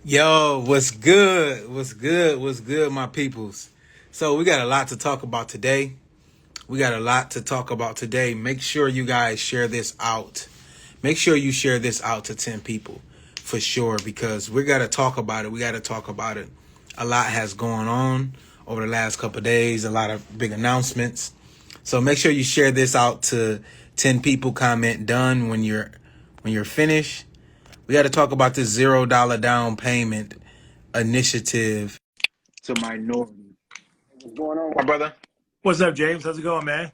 Yo, what's good? What's good? What's good, my peoples? So, we got a lot to talk about today. We got a lot to talk about today. Make sure you guys share this out. Make sure you share this out to 10 people for sure because we got to talk about it. We got to talk about it. A lot has gone on over the last couple of days, a lot of big announcements. So, make sure you share this out to 10 people. Comment done when you're finished. We got to talk about this $0 down payment initiative to minorities. What's going on, my brother? What's up, James? How's it going, man?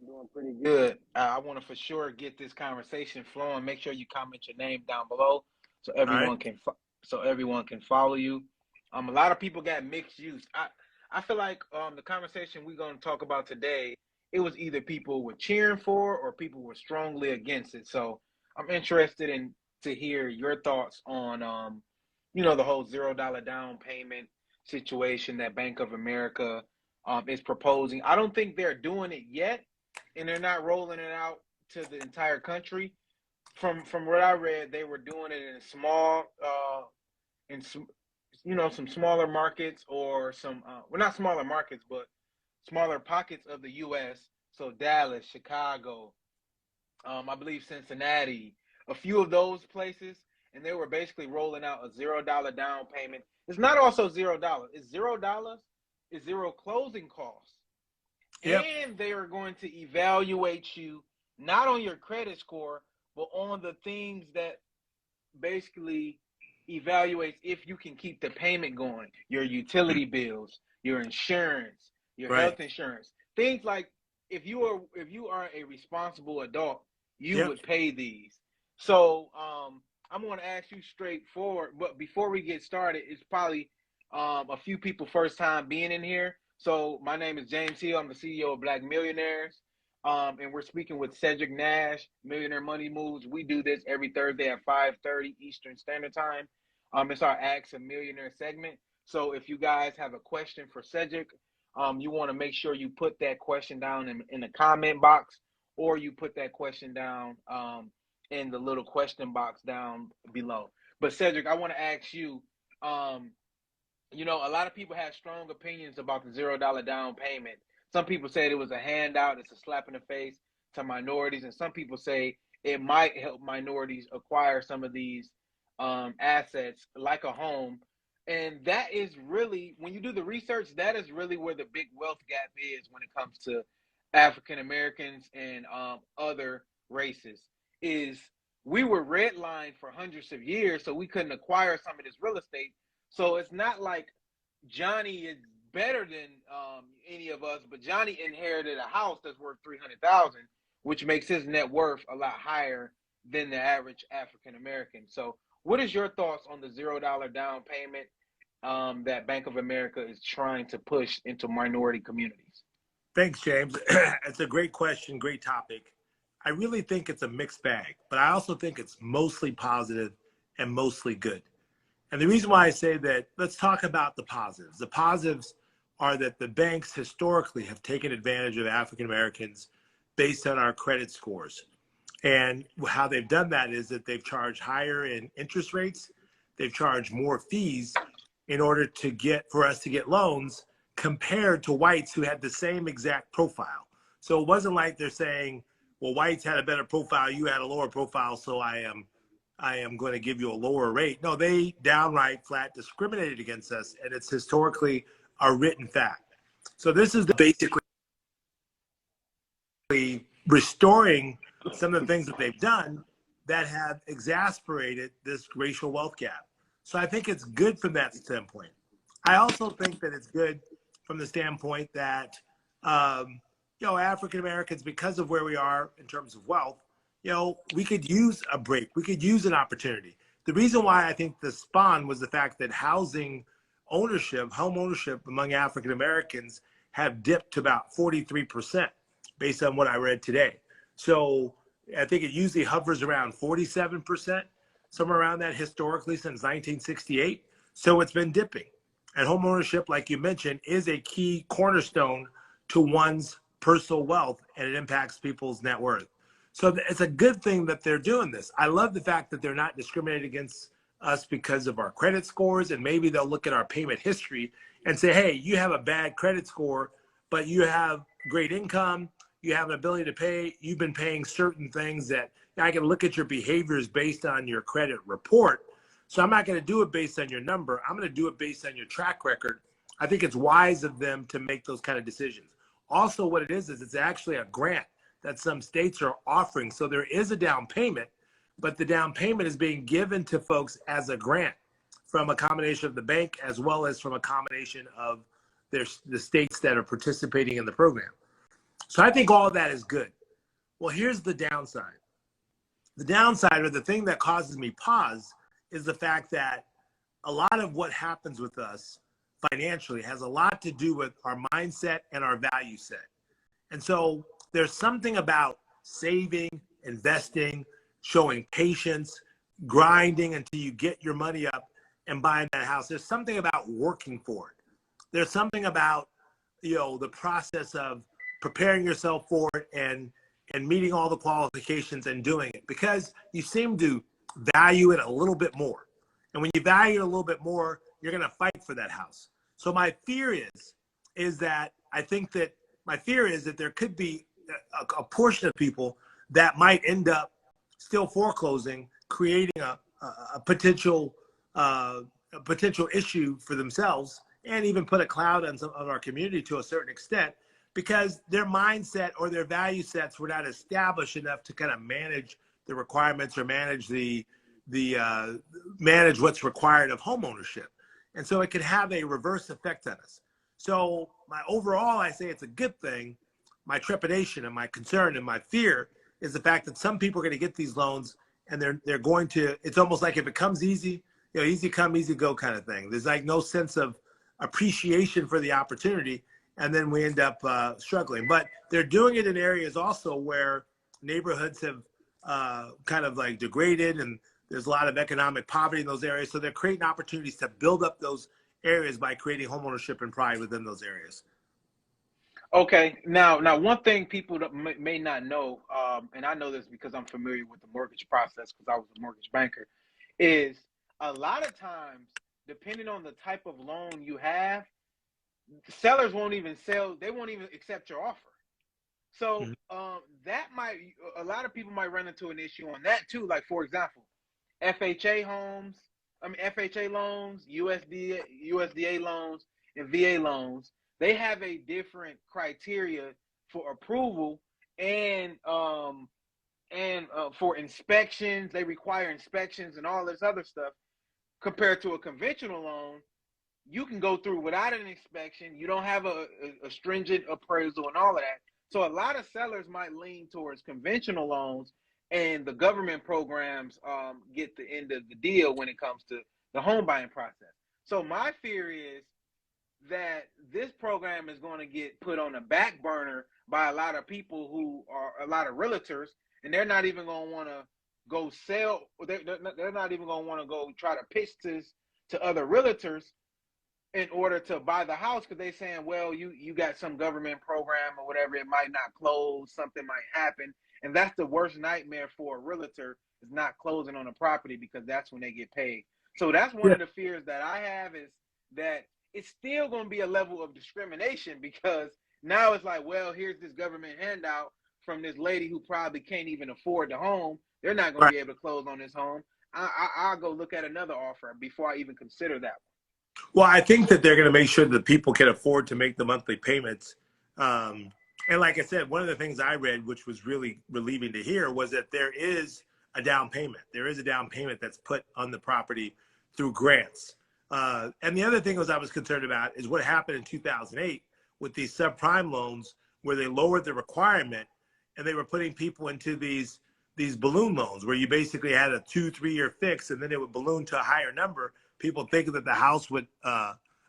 I'm doing pretty good. I want to for sure get this conversation flowing. Make sure you comment your name down below so All right. everyone can follow you. A lot of people got mixed use. I feel like the conversation we're going to talk about today, it was either people were cheering for or people were strongly against it. So I'm interested in to hear your thoughts on the whole $0 down payment situation that Bank of America is proposing. I don't think they're doing it yet, and they're not rolling it out to the entire country. From what I read, they were doing it in small, in some, some smaller markets or some, well, not smaller markets, but smaller pockets of the U.S. So Dallas, Chicago, I believe Cincinnati, a few of those places, and they were basically rolling out a $0 down payment. It's not also $0. It's $0. It's zero closing costs, Yep. and they are going to evaluate you not on your credit score, but on the things that basically evaluates if you can keep the payment going, your utility bills, your insurance, your Right. health insurance, things like if you are a responsible adult, you Yep. would pay these. So I'm going to ask you straightforward, but before we get started, it's probably a few people first time being in here. So my name is James Hill. I'm the CEO of Black Millionaires. And we're speaking with Cedric Nash, Millionaire Money Moves. We do this every Thursday at 5:30 Eastern Standard Time. It's our Ask a Millionaire segment. So if you guys have a question for Cedric, you want to make sure you put that question down in the comment box, or you put that question down in the little question box down below. But Cedric, I want to ask you, um, a lot of people have strong opinions about the $0 down payment. Some people say it was a handout, it's a slap in the face to minorities, and some people say it might help minorities acquire some of these assets like a home. And that is really, when you do the research, that is really where the big wealth gap is when it comes to African Americans and other races. Is we were redlined for hundreds of years, so we couldn't acquire some of this real estate. So it's not like Johnny is better than any of us, but Johnny inherited a house that's worth 300,000, which makes his net worth a lot higher than the average African American. So, what is your thoughts on the $0 down payment that Bank of America is trying to push into minority communities? Thanks, James. It's a great question, great topic. I really think it's a mixed bag, but I also think it's mostly positive and mostly good. And the reason why I say that, let's talk about the positives. The positives are that the banks historically have taken advantage of African Americans based on our credit scores. And how they've done that is that they've charged higher in interest rates. They've charged more fees in order to for us to get loans compared to whites who had the same exact profile. So it wasn't like they're saying, well, whites had a better profile, you had a lower profile, so I am going to give you a lower rate. No, they downright flat discriminated against us, and it's historically a written fact. So this is basically restoring some of the things that they've done that have exasperated this racial wealth gap. So I think it's good from that standpoint. I also think that it's good from the standpoint that, African Americans, because of where we are in terms of wealth, we could use a break. We could use an opportunity. The reason why I think the spawn was the fact that housing ownership, home ownership among African Americans have dipped to about 43% based on what I read today. So I think it usually hovers around 47%, somewhere around that historically since 1968. So it's been dipping. And home ownership, like you mentioned, is a key cornerstone to one's personal wealth, and it impacts people's net worth. So it's a good thing that they're doing this. I love the fact that they're not discriminating against us because of our credit scores, and maybe they'll look at our payment history and say, hey, you have a bad credit score, but you have great income, you have an ability to pay, you've been paying certain things that I can look at your behaviors based on your credit report. So I'm not going to do it based on your number. I'm going to do it based on your track record. I think it's wise of them to make those kind of decisions. Also, what it is it's actually a grant that some states are offering. So there is a down payment, but the down payment is being given to folks as a grant from a combination of the bank as well as from a combination of the states that are participating in the program. So I think all of that is good. Well, here's the downside. The downside, or the thing that causes me pause, is the fact that a lot of what happens with us financially has a lot to do with our mindset and our value set. And so there's something about saving, investing, showing patience, grinding until you get your money up and buying that house. There's something about working for it. There's something about, the process of preparing yourself for it and meeting all the qualifications and doing it, because you seem to value it a little bit more. And when you value it a little bit more, you're going to fight for that house. So my fear is that there could be a portion of people that might end up still foreclosing, creating a potential issue for themselves, and even put a cloud on some of our community to a certain extent, because their mindset or their value sets were not established enough to kind of manage the requirements or manage manage what's required of homeownership. And so it could have a reverse effect on us. So overall, I say it's a good thing. My trepidation and my concern and my fear is the fact that some people are going to get these loans, and they're going to, it's almost like if it comes easy, easy come, easy go kind of thing. There's like no sense of appreciation for the opportunity, and then we end up struggling. But they're doing it in areas also where neighborhoods have kind of like degraded, and there's a lot of economic poverty in those areas. So they're creating opportunities to build up those areas by creating homeownership and pride within those areas. Okay, now one thing people that may not know, and I know this because I'm familiar with the mortgage process because I was a mortgage banker, is a lot of times, depending on the type of loan you have, sellers won't even sell. They won't even accept your offer. So that might, a lot of people might run into an issue on that too. Like, for example, FHA loans, USDA loans, and VA loans, they have a different criteria for approval and for inspections. They require inspections and all this other stuff. Compared to a conventional loan, you can go through without an inspection. You don't have a stringent appraisal and all of that. So a lot of sellers might lean towards conventional loans, and the government programs get the end of the deal when it comes to the home buying process. So my fear is that this program is going to get put on the back burner by a lot of people who are a lot of realtors, and they're not even going to want to go sell. They're not even going to want to go try to pitch this to other realtors in order to buy the house, because they're saying, well, you got some government program or whatever, it might not close, something might happen. And that's the worst nightmare for a realtor, is not closing on a property, because that's when they get paid. So that's one of the fears that I have, is that it's still going to be a level of discrimination, because now it's like, well, here's this government handout from this lady who probably can't even afford the home. They're not going to be able to close on this home. I'll go look at another offer before I even consider that one. Well, I think that they're going to make sure that people can afford to make the monthly payments. And like I said, one of the things I read, which was really relieving to hear, was that there is a down payment. There is a down payment that's put on the property through grants. And the other thing I was concerned about is what happened in 2008 with these subprime loans, where they lowered the requirement and they were putting people into these balloon loans, where you basically had a 2-3 year fix, and then it would balloon to a higher number. People thinking that the house would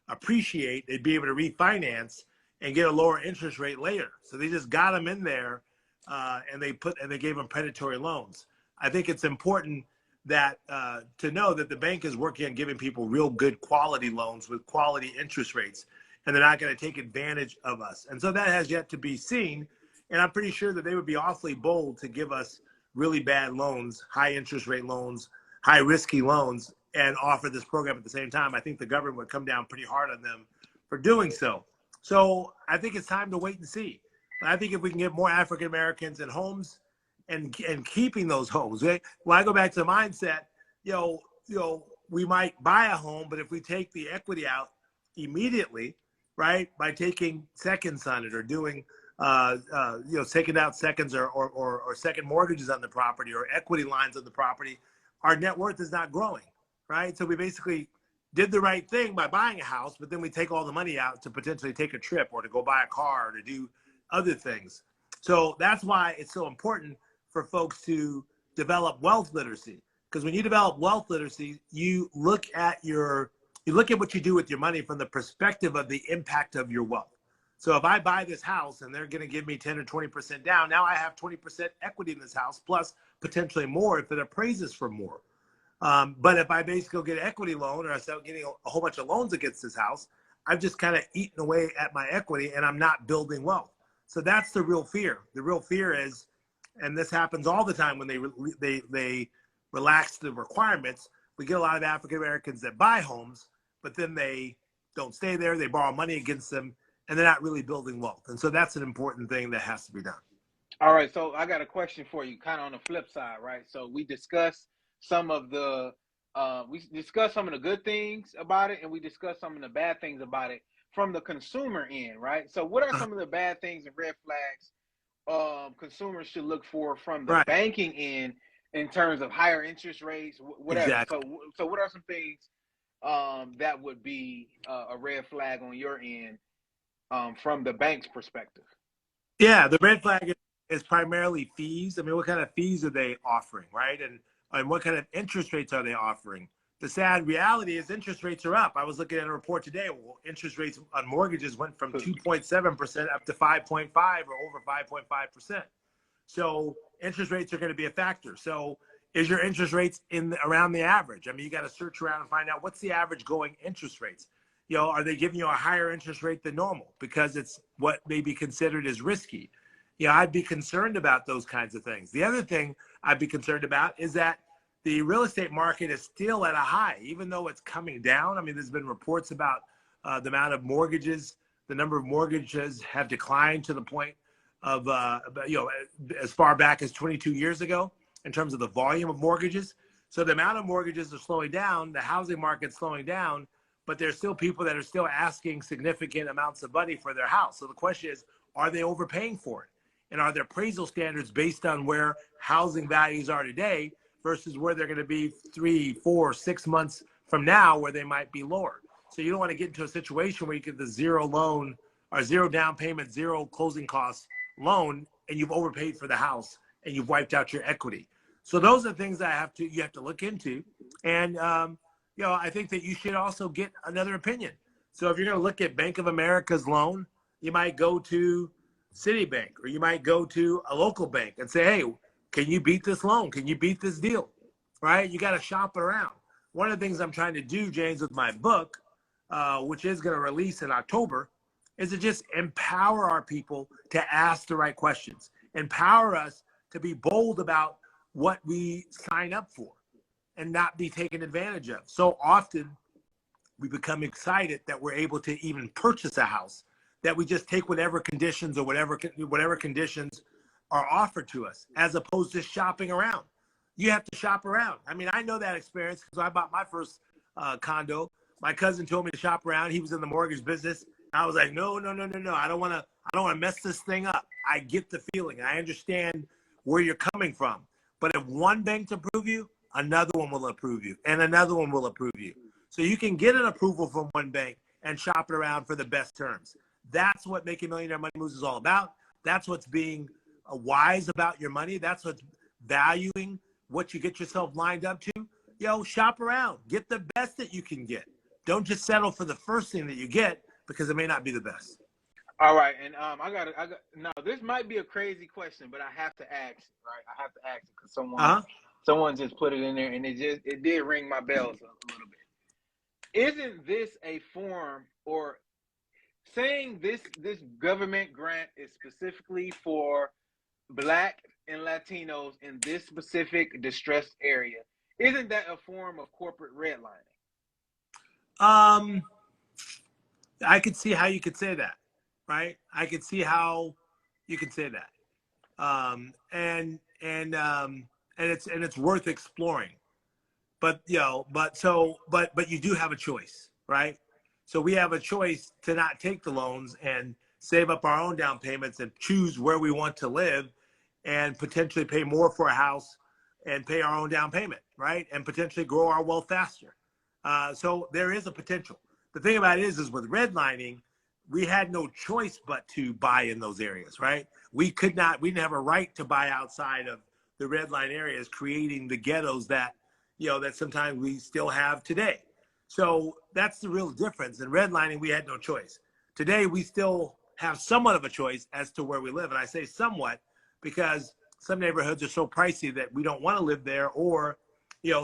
appreciate, they'd be able to refinance and get a lower interest rate later. So they just got them in there, and they gave them predatory loans. I think it's important that to know that the bank is working on giving people real good quality loans with quality interest rates, and they're not going to take advantage of us. And so that has yet to be seen. And I'm pretty sure that they would be awfully bold to give us really bad loans, high interest rate loans, high risky loans, and offer this program at the same time, I think the government would come down pretty hard on them for doing so. So I think it's time to wait and see. But I think if we can get more African Americans in homes and keeping those homes, right? When I go back to the mindset, we might buy a home, but if we take the equity out immediately, right, by taking seconds on it or doing, taking out seconds or second mortgages on the property or equity lines on the property, our net worth is not growing, right? So we basically did the right thing by buying a house, but then we take all the money out to potentially take a trip or to go buy a car or to do other things. So that's why it's so important for folks to develop wealth literacy. Because when you develop wealth literacy, you look at what you do with your money from the perspective of the impact of your wealth. So if I buy this house and they're going to give me 10 or 20% down, now I have 20% equity in this house, plus potentially more if it appraises for more. But if I basically get an equity loan or I start getting a whole bunch of loans against this house, I've just kind of eaten away at my equity and I'm not building wealth. So that's the real fear. The real fear is, and this happens all the time when they relax the requirements, we get a lot of African Americans that buy homes, but then they don't stay there. They borrow money against them, and they're not really building wealth. And so that's an important thing that has to be done. All right, so I got a question for you, kind of on the flip side, right? So we discussed some of the good things about it, and we discussed some of the bad things about it from the consumer end, right? So what are some of the bad things and red flags consumers should look for from the banking end in terms of higher interest rates, whatever? Exactly. So what are some things that would be a red flag on your end from the bank's perspective? Yeah, the red flag is primarily fees. I mean, what kind of fees are they offering, right? And what kind of interest rates are they offering? The sad reality is interest rates are up. I was looking at a report today. Well, interest rates on mortgages went from 2.7% up to 5.5 or over 5.5%. So interest rates are going to be a factor. So is your interest rates around the average? I mean, you got to search around and find out what's the average going interest rates. Are they giving you a higher interest rate than normal because it's what may be considered as risky? I'd be concerned about those kinds of things. The other thing I'd be concerned about is that the real estate market is still at a high, even though it's coming down. I mean, there's been reports about the amount of mortgages, the number of mortgages have declined to the point of, as far back as 22 years ago in terms of the volume of mortgages. So the amount of mortgages are slowing down, the housing market's slowing down, but there's still people that are still asking significant amounts of money for their house. So the question is, are they overpaying for it? And are their appraisal standards based on where housing values are today versus where they're going to be 3, 4, 6 months from now where they might be lower? So you don't want to get into a situation where you get the zero loan or zero down payment, zero closing costs loan, and you've overpaid for the house and you've wiped out your equity. So those are things that you have to look into. And, I think that you should also get another opinion. So if you're going to look at Bank of America's loan, you might go to Citibank, or you might go to a local bank and say, hey, can you beat this loan? Can you beat this deal? Right? You got to shop it around. One of the things I'm trying to do, James, with my book, which is going to release in October, is to just empower our people to ask the right questions, empower us to be bold about what we sign up for and not be taken advantage of. So often we become excited that we're able to even purchase a house, that we just take whatever conditions or whatever conditions are offered to us, as opposed to shopping around. You have to shop around. I mean, I know that experience because I bought my first condo. My cousin told me to shop around. He was in the mortgage business. I was like, no. I don't want to mess this thing up. I get the feeling. I understand where you're coming from. But if one bank approves you, another one will approve you, and another one will approve you. So you can get an approval from one bank and shop it around for the best terms. That's what Making Millionaire Money Moves is all about. That's what's being wise about your money. That's what's valuing what you get yourself lined up to. Shop around. Get the best that you can get. Don't just settle for the first thing that you get because it may not be the best. All right, and I got now. This might be a crazy question, but I have to ask it, right? I have to ask it because someone just put it in there, and it did ring my bells a little bit. Isn't this a form, or saying this government grant is specifically for Black and Latinos in this specific distressed area? Isn't that a form of corporate redlining? Um, I could see how you could say that, right? I could see how you could say that. And it's worth exploring. But but you do have a choice, right? So we have a choice to not take the loans and save up our own down payments and choose where we want to live and potentially pay more for a house and pay our own down payment, right? And potentially grow our wealth faster. So there is a potential. The thing about it is with redlining, we had no choice but to buy in those areas, right? We didn't have a right to buy outside of the red line areas, creating the ghettos that, that sometimes we still have today. So that's the real difference. In redlining, we had no choice. Today, we still have somewhat of a choice as to where we live. And I say somewhat because some neighborhoods are so pricey that we don't want to live there, or,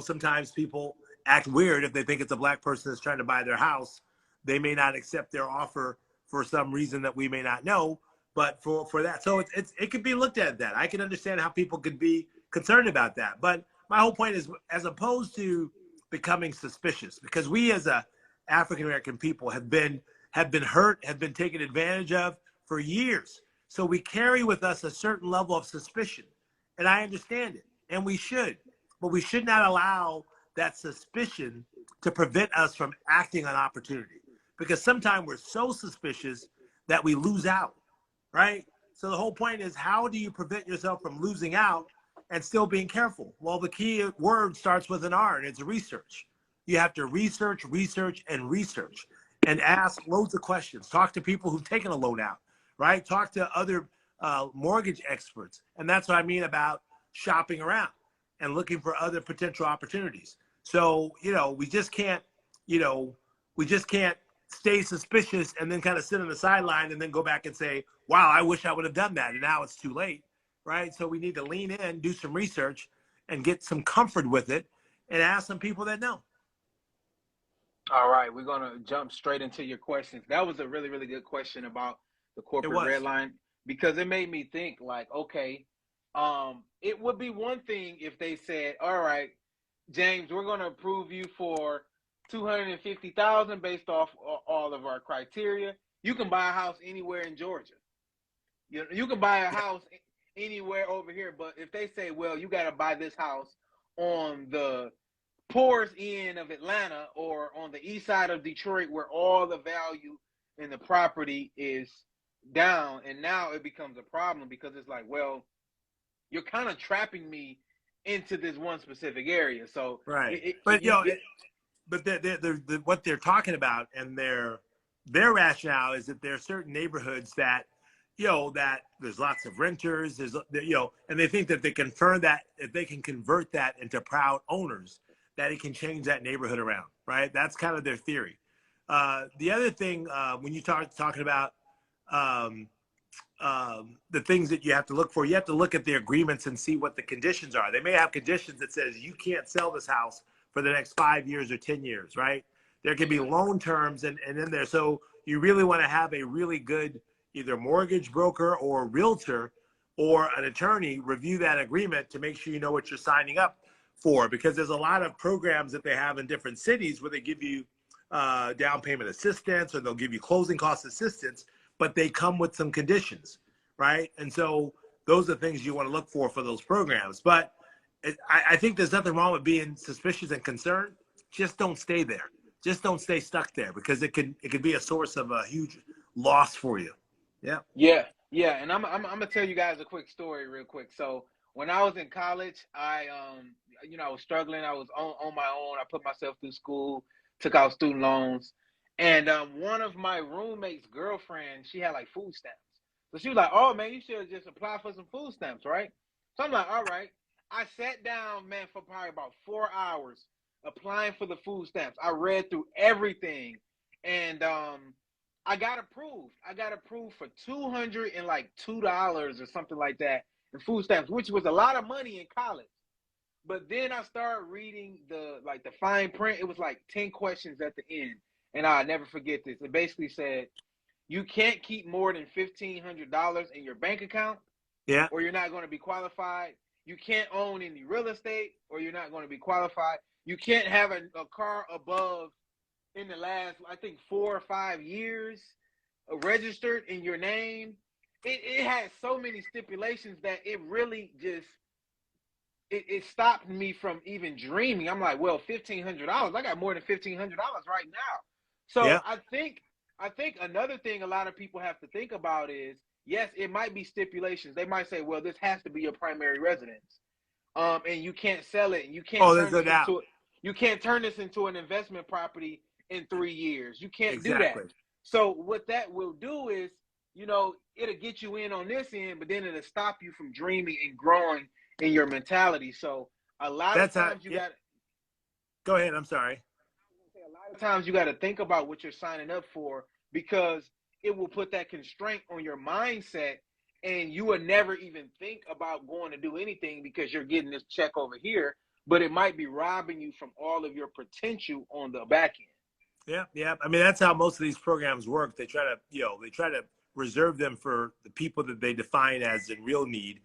sometimes people act weird if they think it's a black person that's trying to buy their house. They may not accept their offer for some reason that we may not know, but for that. So it could be looked at that. I can understand how people could be concerned about that. But my whole point is, as opposed to becoming suspicious, because we as a African American people have been hurt, have been taken advantage of for years. So we carry with us a certain level of suspicion. And I understand it. And we should. But we should not allow that suspicion to prevent us from acting on opportunity. Because sometimes we're so suspicious that we lose out, right? So the whole point is, how do you prevent yourself from losing out and still being careful? Well, the key word starts with an R, and it's research. You have to research, and ask loads of questions. Talk to people who've taken a loan out, right? Talk to other mortgage experts. And that's what I mean about shopping around and looking for other potential opportunities. So, we just can't, we just can't stay suspicious and then kind of sit on the sideline and then go back and say, wow, I wish I would have done that. And now it's too late, right? So we need to lean in, do some research, and get some comfort with it and ask some people that know. All right, we're gonna jump straight into your questions. That was a really, really good question about the It corporate red was. line, because it made me think like, okay, it would be one thing if they said, all right, James, we're gonna approve you for 250,000 based off all of our criteria. You can buy a house anywhere in Georgia. You can buy a Yeah. house anywhere over here, but if they say, well, you got to buy this house on the poorest end of Atlanta or on the east side of Detroit where all the value in the property is down, and now it becomes a problem because it's like, well, you're kind of trapping me into this one specific area. So Right. it, But, you but what they're talking about and their rationale is that there are certain neighborhoods that, that there's lots of renters, and they think that they confirm that if they can convert that into proud owners, that it can change that neighborhood around, right? That's kind of their theory. The other thing, when you talking about um, the things that you have to look for, you have to look at the agreements and see what the conditions are. They may have conditions that says you can't sell this house for the next 5 years or 10 years, right? There can be loan terms and in there. So you really want to have a really good either mortgage broker or realtor or an attorney review that agreement to make sure you know what you're signing up for, because there's a lot of programs that they have in different cities where they give you down payment assistance or they'll give you closing cost assistance, but they come with some conditions, right? And so those are things you want to look for those programs. But I think there's nothing wrong with being suspicious and concerned. Just don't stay there. Just don't stay stuck there, because it could be a source of a huge loss for you. Yeah. Yeah, yeah, and I'm gonna tell you guys a quick story, real quick. So when I was in college, I was struggling. I was on my own. I put myself through school, took out student loans, and one of my roommate's girlfriend, she had like food stamps. So she was like, "Oh man, you should just apply for some food stamps, right?" So I'm like, "All right." I sat down, man, for probably about 4 hours applying for the food stamps. I read through everything, and I got approved. I got approved for $202 or something like that in food stamps, which was a lot of money in college. But then I started reading the fine print. It was like 10 questions at the end, and I'll never forget this. It basically said you can't keep more than $1,500 in your bank account, Yeah. or you're not going to be qualified. You can't own any real estate or you're not going to be qualified. You can't have a car above in the last, I think, 4 or 5 years registered in your name. It has so many stipulations that it really just it stopped me from even dreaming. I'm like, well, $1,500. I got more than $1,500 right now. So Yeah. I think another thing a lot of people have to think about is, yes, it might be stipulations. They might say, well, this has to be your primary residence, and you can't sell it, and Oh, there's no doubt. you can't turn this into an investment property in 3 years. You can't do that. Exactly. So what that will do is, it'll get you in on this end, but then it'll stop you from dreaming and growing in your mentality. So a lot of That's how. times you Yeah. got Go ahead. I'm sorry. a lot of times you got to think about what you're signing up for, because it will put that constraint on your mindset, and you will never even think about going to do anything because you're getting this check over here, but it might be robbing you from all of your potential on the back end. Yeah, yeah. I mean, that's how most of these programs work. They try to reserve them for the people that they define as in real need.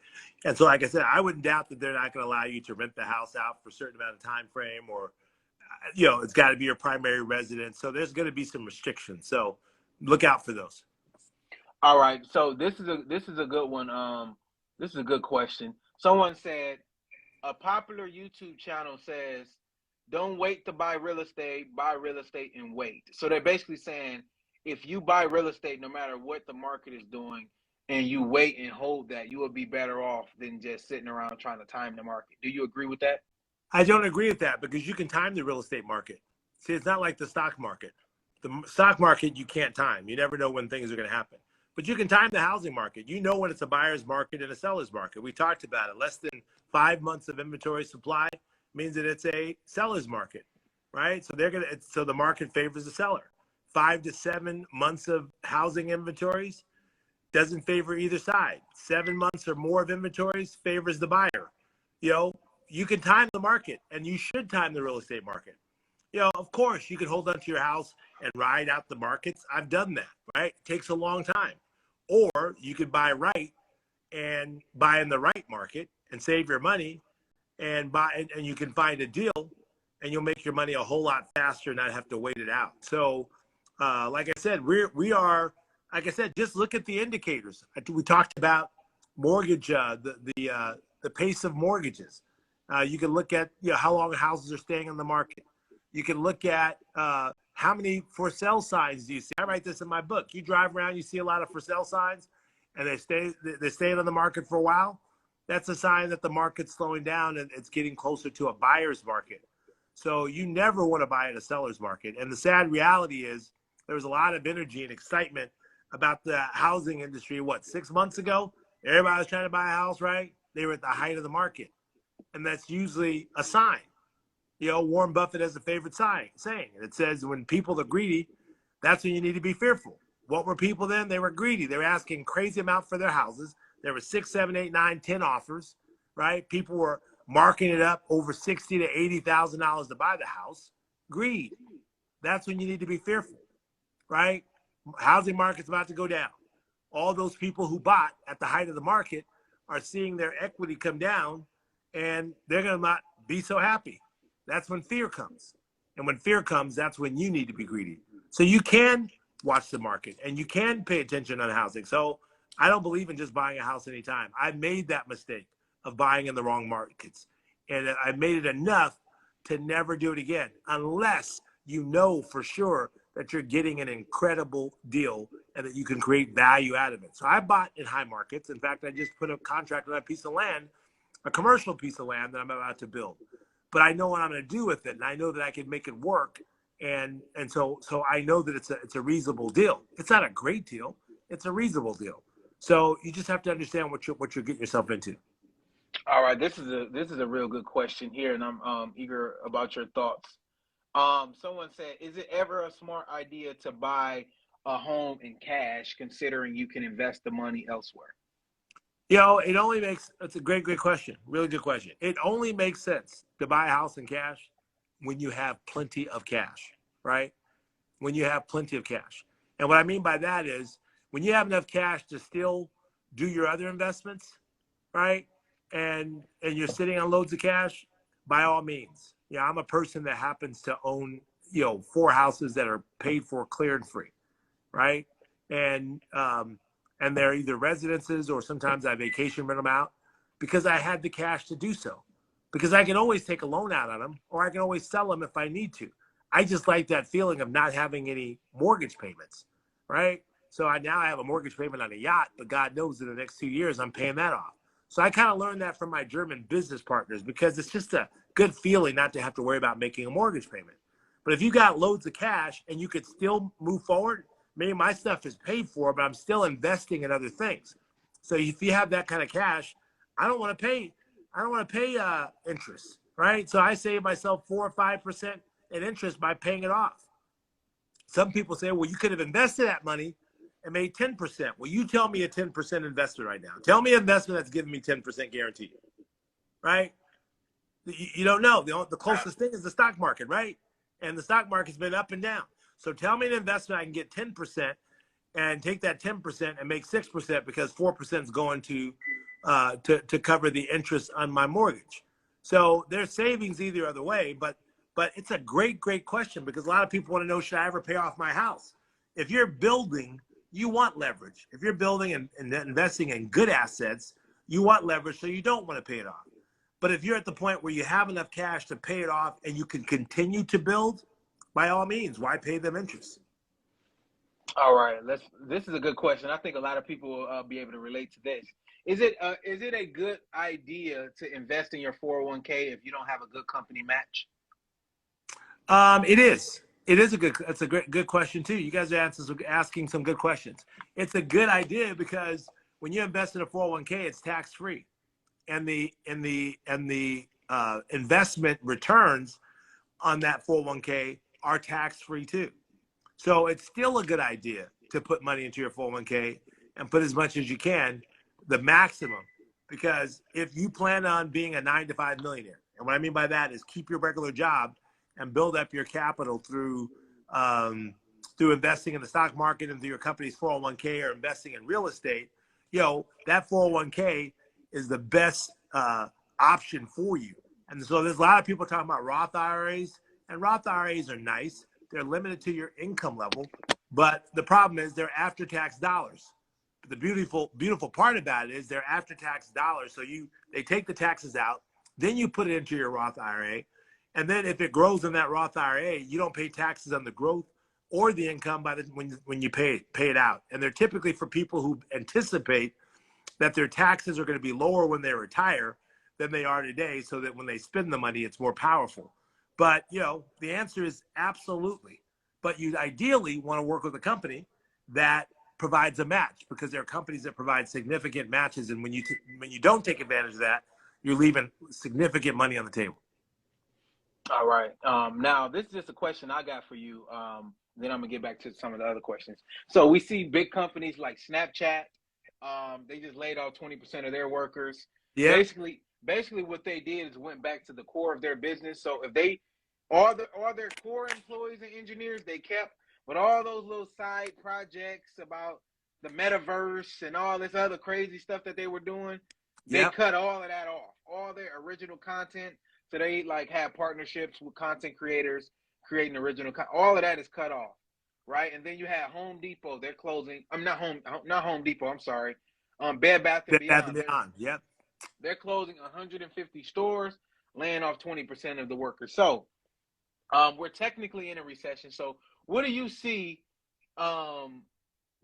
And so, like I said, I wouldn't doubt that they're not going to allow you to rent the house out for a certain amount of time frame, or it's got to be your primary residence. So there's going to be some restrictions. So look out for those. All right, so this is a good one. This is a good question. Someone said, a popular YouTube channel says, don't wait to buy real estate and wait. So they're basically saying, if you buy real estate, no matter what the market is doing, and you wait and hold that, you will be better off than just sitting around trying to time the market. Do you agree with that? I don't agree with that, because you can time the real estate market. See, it's not like the stock market. The stock market, you can't time. You never know when things are going to happen. But you can time the housing market. You know when it's a buyer's market and a seller's market. We talked about it. Less than 5 months of inventory supply means that it's a seller's market, right? So the market favors the seller. 5 to 7 months of housing inventories doesn't favor either side. 7 months or more of inventories favors the buyer. You know, you can time the market, and you should time the real estate market. Of course, you can hold onto your house and ride out the markets. I've done that, right? It takes a long time. Or you could buy right and buy in the right market and save your money, and and you can find a deal, and you'll make your money a whole lot faster and not have to wait it out. So, like I said, we are, like I said, just look at the indicators. We talked about mortgage, the pace of mortgages. You can look at how long houses are staying on the market. You can look at how many for sale signs do you see. I write this in my book. You drive around, you see a lot of for sale signs, and they're staying on the market for a while. That's a sign that the market's slowing down and it's getting closer to a buyer's market. So you never want to buy in a seller's market. And the sad reality is there was a lot of energy and excitement about the housing industry. 6 months ago? Everybody was trying to buy a house, right? They were at the height of the market. And that's usually a sign. Warren Buffett has a favorite saying, and it says, when people are greedy, that's when you need to be fearful. What were people then? They were greedy. They were asking crazy amount for their houses. There were 6, 7, 8, 9, 10 offers, right? People were marking it up over $60,000 to $80,000 to buy the house. Greed. That's when you need to be fearful, right? Housing market's about to go down. All those people who bought at the height of the market are seeing their equity come down, and they're going to not be so happy. That's when fear comes. And when fear comes, that's when you need to be greedy. So you can watch the market and you can pay attention on housing. So I don't believe in just buying a house anytime. I made that mistake of buying in the wrong markets. And I made it enough to never do it again, unless you know for sure that you're getting an incredible deal and that you can create value out of it. So I bought in high markets. In fact, I just put a contract on a piece of land, a commercial piece of land that I'm about to build. But I know what I'm going to do with it, and I know that I can make it work, and so I know that it's a reasonable deal. It's not a great deal; it's a reasonable deal. So you just have to understand what you're getting yourself into. All right, this is a real good question here, and I'm eager about your thoughts. Someone said, is it ever a smart idea to buy a home in cash, considering you can invest the money elsewhere? It's a great question. Really good question. It only makes sense to buy a house in cash when you have plenty of cash, right? When you have plenty of cash. And what I mean by that is when you have enough cash to still do your other investments, right? and you're sitting on loads of cash, by all means. Yeah, I'm a person that happens to own, 4 houses that are paid for, clear and free, right? And and they're either residences or sometimes I vacation rent them out because I had the cash to do so. Because I can always take a loan out on them or I can always sell them if I need to. I just like that feeling of not having any mortgage payments, right? So now I have a mortgage payment on a yacht, but God knows in the next 2 years I'm paying that off. So I kind of learned that from my German business partners because it's just a good feeling not to have to worry about making a mortgage payment. But if you got loads of cash and you could still move forward, maybe my stuff is paid for, but I'm still investing in other things. So if you have that kind of cash, I don't want to pay. I don't want to pay interest, right? So I save myself 4 or 5% in interest by paying it off. Some people say, well, you could have invested that money and made 10%. Well, you tell me a 10% investment right now. Tell me an investment that's giving me 10% guaranteed, right? You don't know. The closest thing is the stock market, right? And the stock market's been up and down. So tell me an investment I can get 10% and take that 10% and make 6% because 4% is going to cover the interest on my mortgage. So there's savings either other way, but it's a great question because a lot of people want to know, should I ever pay off my house? If you're building, you want leverage. If you're building and investing in good assets, you want leverage so you don't want to pay it off. But if you're at the point where you have enough cash to pay it off and you can continue to build, by all means, why pay them interest? All right, this is a good question. I think a lot of people will be able to relate to this. Is it a good idea to invest in your 401k if you don't have a good company match? It is. That's a good question too. You guys are asking some good questions. It's a good idea because when you invest in a 401k, it's tax free, and the investment returns on that 401k are tax free too. So it's still a good idea to put money into your 401k and put as much as you can, the maximum, because if you plan on being a 9 to 5 millionaire, and what I mean by that is keep your regular job and build up your capital through investing in the stock market and through your company's 401k or investing in real estate, that 401k is the best option for you. And so there's a lot of people talking about Roth IRAs, and Roth IRAs are nice. They're limited to your income level, but the problem is they're after-tax dollars. But the beautiful part about it is they're after-tax dollars. So they take the taxes out, then you put it into your Roth IRA, and then if it grows in that Roth IRA, you don't pay taxes on the growth or the income when you pay it out. And they're typically for people who anticipate that their taxes are going to be lower when they retire than they are today, so that when they spend the money, it's more powerful. But, the answer is absolutely. But you ideally want to work with a company that provides a match, because there are companies that provide significant matches. And when you don't take advantage of that, you're leaving significant money on the table. All right. Now, this is just a question I got for you. Then I'm going to get back to some of the other questions. So we see big companies like Snapchat. They just laid off 20% of their workers. Yeah. Basically what they did is went back to the core of their business. So if they all their core employees and engineers they kept, but all those little side projects about the metaverse and all this other crazy stuff that they were doing, they cut all of that off. All their original content. So they have partnerships with content creators creating original content. All of that is cut off, right? And then you have Home Depot. They're closing. Not Home Depot. I'm sorry. Bed Bath and Beyond. Yep. They're closing 150 stores, laying off 20% of the workers. So we're technically in a recession. So what do you see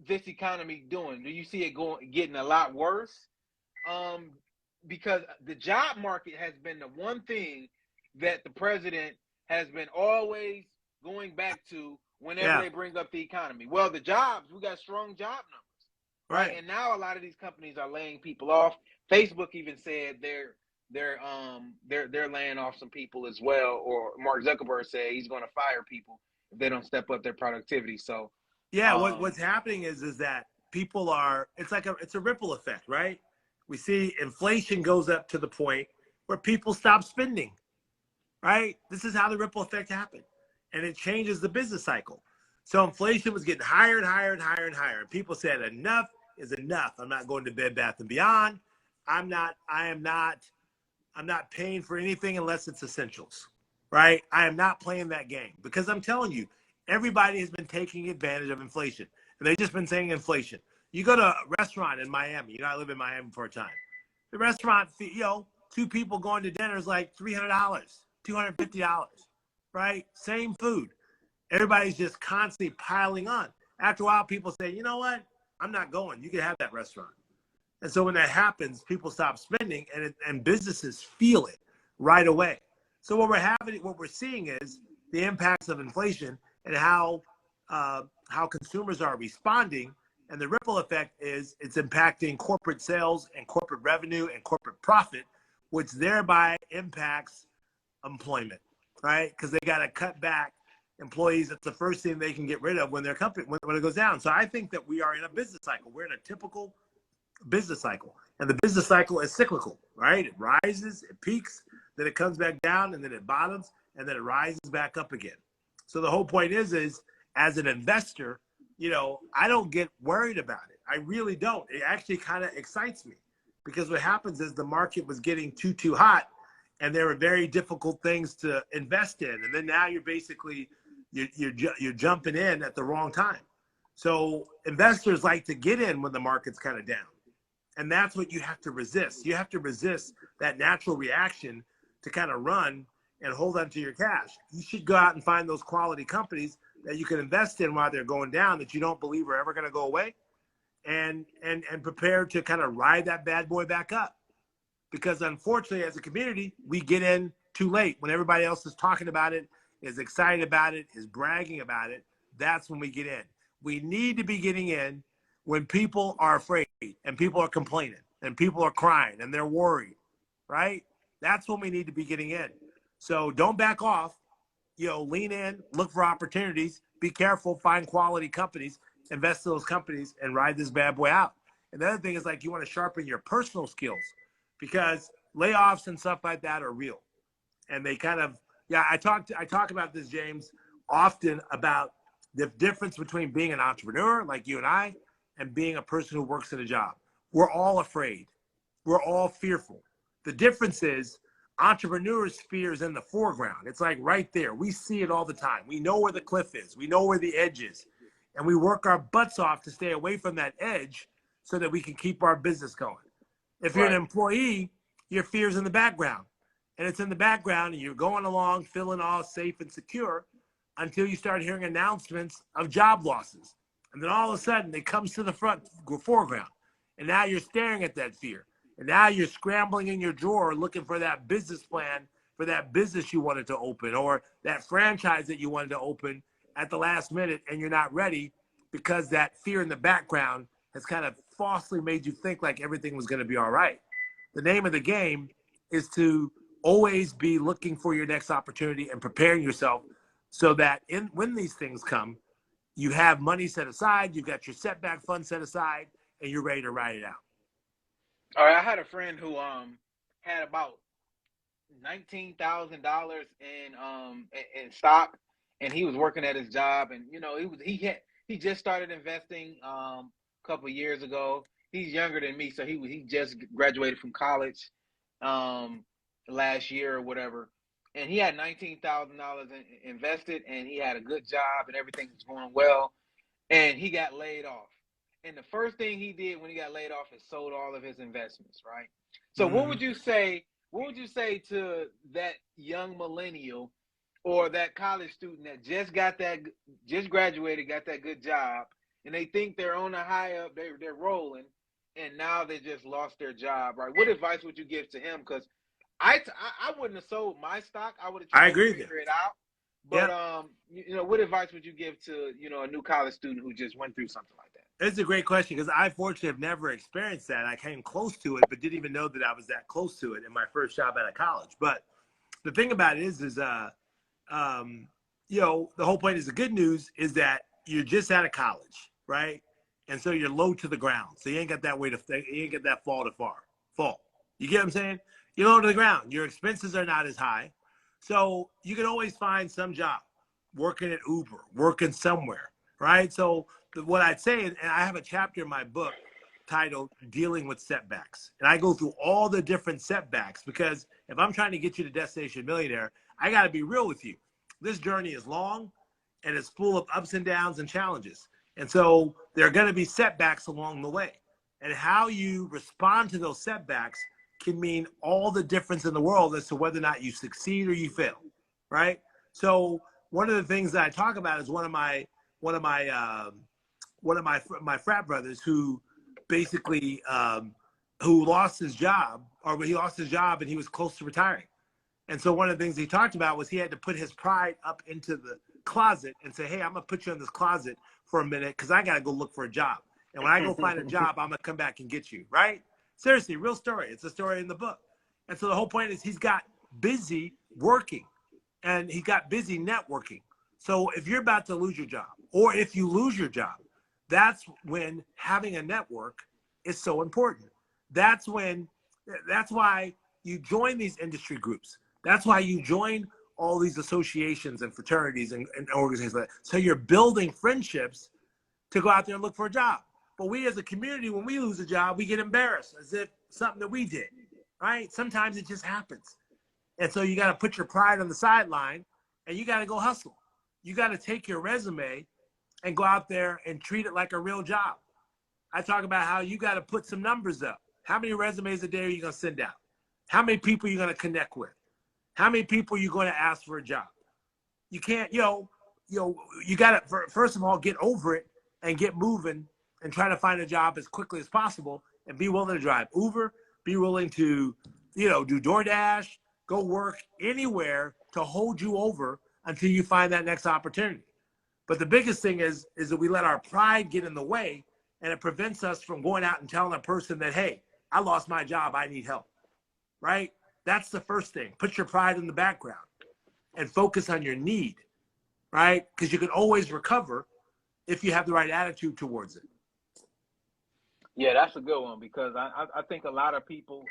this economy doing? Do you see it getting a lot worse? Because the job market has been the one thing that the president has been always going back to whenever they bring up the economy. Well, the jobs, we got strong job numbers, right? And now a lot of these companies are laying people off. Facebook even said they're laying off some people as well. Or Mark Zuckerberg said he's going to fire people if they don't step up their productivity. So what's happening is that people are. It's a ripple effect, right? We see inflation goes up to the point where people stop spending, right? This is how the ripple effect happened. And it changes the business cycle. So inflation was getting higher and higher and higher and higher. And people said, enough is enough. I'm not going to Bed Bath & Beyond. I'm not paying for anything unless it's essentials, right? I am not playing that game because I'm telling you, everybody has been taking advantage of inflation. And they've just been saying inflation. You go to a restaurant in Miami, you know, I lived in Miami for a time. The restaurant fee, you know, two people going to dinner is like $300, $250, right? Same food. Everybody's just constantly piling on. After a while, people say, you know what? I'm not going. You can have that restaurant. And so when that happens, people stop spending, and businesses feel it right away. So what we're seeing is the impacts of inflation and how consumers are responding, and the ripple effect is it's impacting corporate sales and corporate revenue and corporate profit, which thereby impacts employment, right? Because they got to cut back employees. That's the first thing they can get rid of when their company when it goes down. So I think that we are in a business cycle. We're in a typical business cycle, and the business cycle is cyclical, right? It rises, it peaks, then it comes back down, and then it bottoms, and then it rises back up again. So the whole point is as an investor, you know, I don't get worried about it. I really don't. It actually kind of excites me, because what happens is the market was getting too hot, and there were very difficult things to invest in, and then now you're basically you're jumping in at the wrong time. So investors like to get in when the market's kind of down. And that's what you have to resist. You have to resist that natural reaction to kind of run and hold on to your cash. You should go out and find those quality companies that you can invest in while they're going down, that you don't believe are ever going to go away, and prepare to kind of ride that bad boy back up. Because unfortunately, as a community, we get in too late. When everybody else is talking about it, is excited about it, is bragging about it, that's when we get in. We need to be getting in when people are afraid and people are complaining and people are crying and they're worried, right? That's when we need to be getting in. So don't back off, you know, lean in, look for opportunities, be careful, find quality companies, invest in those companies, and ride this bad boy out. And the other thing is, like, you want to sharpen your personal skills, because layoffs and stuff like that are real. And they kind of, I talk about this, James, often about the difference between being an entrepreneur like you and I and being a person who works in a job. We're all afraid. We're all fearful. The difference is entrepreneurs' fear is in the foreground. It's like right there. We see it all the time. We know where the cliff is. We know where the edge is. And we work our butts off to stay away from that edge so that we can keep our business going. If you're an employee, your fear's in the background. And it's in the background, and you're going along feeling all safe and secure until you start hearing announcements of job losses. And then all of a sudden, it comes to the foreground. And now you're staring at that fear. And now you're scrambling in your drawer looking for that business plan for that business you wanted to open, or that franchise that you wanted to open at the last minute, and you're not ready because that fear in the background has kind of falsely made you think like everything was going to be all right. The name of the game is to always be looking for your next opportunity and preparing yourself so that when these things come, you have money set aside, you've got your setback fund set aside, and you're ready to ride it out. All right, I had a friend who had about $19,000 in stock, and he was working at his job, and you know he just started investing a couple of years ago. He's younger than me, so he just graduated from college last year or whatever, and he had $19,000 invested, and he had a good job, and everything was going well, and he got laid off. And the first thing he did when he got laid off is sold all of his investments, right? So what would you say? What would you say to that young millennial or that college student that just graduated, got that good job, and they think they're on a high up, they're rolling, and now they just lost their job, right? What advice would you give to him? Because I wouldn't have sold my stock. I would have tried to figure it out. But you know, what advice would you give to, you know, a new college student who just went through something like that? It's a great question, because I fortunately have never experienced that. I came close to it, but didn't even know that I was that close to it in my first job out of college. But the thing about it is you know, the whole point is, the good news is that you're just out of college, right? And so you're low to the ground. So you ain't got that you ain't got that fall. You get what I'm saying? You're low to the ground. Your expenses are not as high. So you can always find some job, working at Uber, working somewhere, right? So what I'd say, and I have a chapter in my book titled Dealing with Setbacks. And I go through all the different setbacks because if I'm trying to get you to Destination Millionaire, I got to be real with you. This journey is long and it's full of ups and downs and challenges. And so there are going to be setbacks along the way. And how you respond to those setbacks can mean all the difference in the world as to whether or not you succeed or you fail, right? So one of the things that I talk about is one of my frat brothers who basically who lost his job, or he lost his job and he was close to retiring. And so one of the things he talked about was he had to put his pride up into the closet and say, hey, I'm going to put you in this closet for a minute because I got to go look for a job. And when I go find a job, I'm going to come back and get you, right? Seriously, real story. It's a story in the book. And so the whole point is he's got busy working and he got busy networking. So if you're about to lose your job, or if you lose your job, that's when having a network is so important. That's why you join these industry groups. That's why you join all these associations and fraternities and organizations like that. So you're building friendships to go out there and look for a job. But we as a community, when we lose a job, we get embarrassed as if something that we did, right? Sometimes it just happens. And so you got to put your pride on the sideline and you got to go hustle. You got to take your resume and go out there and treat it like a real job. I talk about how you got to put some numbers up. How many resumes a day are you going to send out? How many people are you going to connect with? How many people are you going to ask for a job? You can't, you got to, first of all, get over it and get moving and try to find a job as quickly as possible and be willing to drive Uber, be willing to, do DoorDash, go work anywhere to hold you over until you find that next opportunity. But the biggest thing is that we let our pride get in the way, and it prevents us from going out and telling a person that, hey, I lost my job, I need help, right? That's the first thing. Put your pride in the background and focus on your need, right? Because you can always recover if you have the right attitude towards it. Yeah, that's a good one because I think a lot of people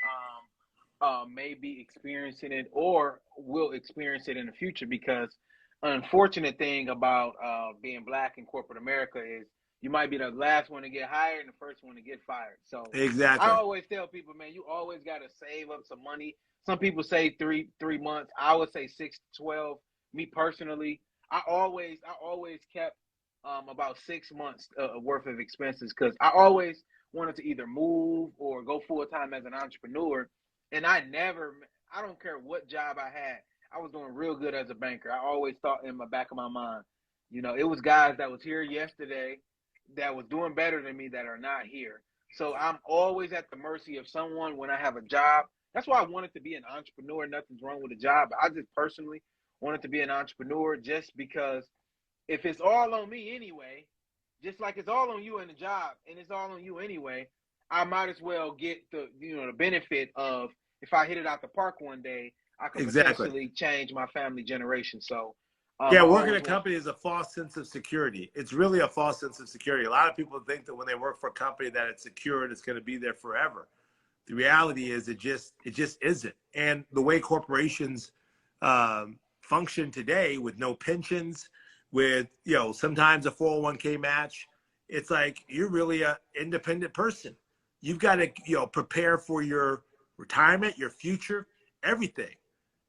may be experiencing it or will experience it in the future because unfortunate thing about being black in corporate America is you might be the last one to get hired and the first one to get fired. So I Exactly. always tell people, man, you always got to save up some money. Some people say three months. I would say 6 to 12. Me personally, I always kept about 6 months worth of expenses because I always wanted to either move or go full time as an entrepreneur. And I don't care what job I had, I was doing real good as a banker. I always thought in the back of my mind, it was guys that was here yesterday that was doing better than me that are not here. So I'm always at the mercy of someone when I have a job. That's why I wanted to be an entrepreneur. Nothing's wrong with a job. But I just personally wanted to be an entrepreneur just because if it's all on me anyway, just like it's all on you in the job and it's all on you anyway, I might as well get the benefit of if I hit it out the park one day, I could Exactly. potentially change my family generation. So Yeah, I working at always a want. company is a false sense of security. It's really a false sense of security. A lot of people think that when they work for a company that it's secure and it's going to be there forever. The reality is it just isn't. And the way corporations function today with no pensions, with sometimes a 401k match, it's like you're really an independent person. You've got to prepare for your retirement, your future, everything,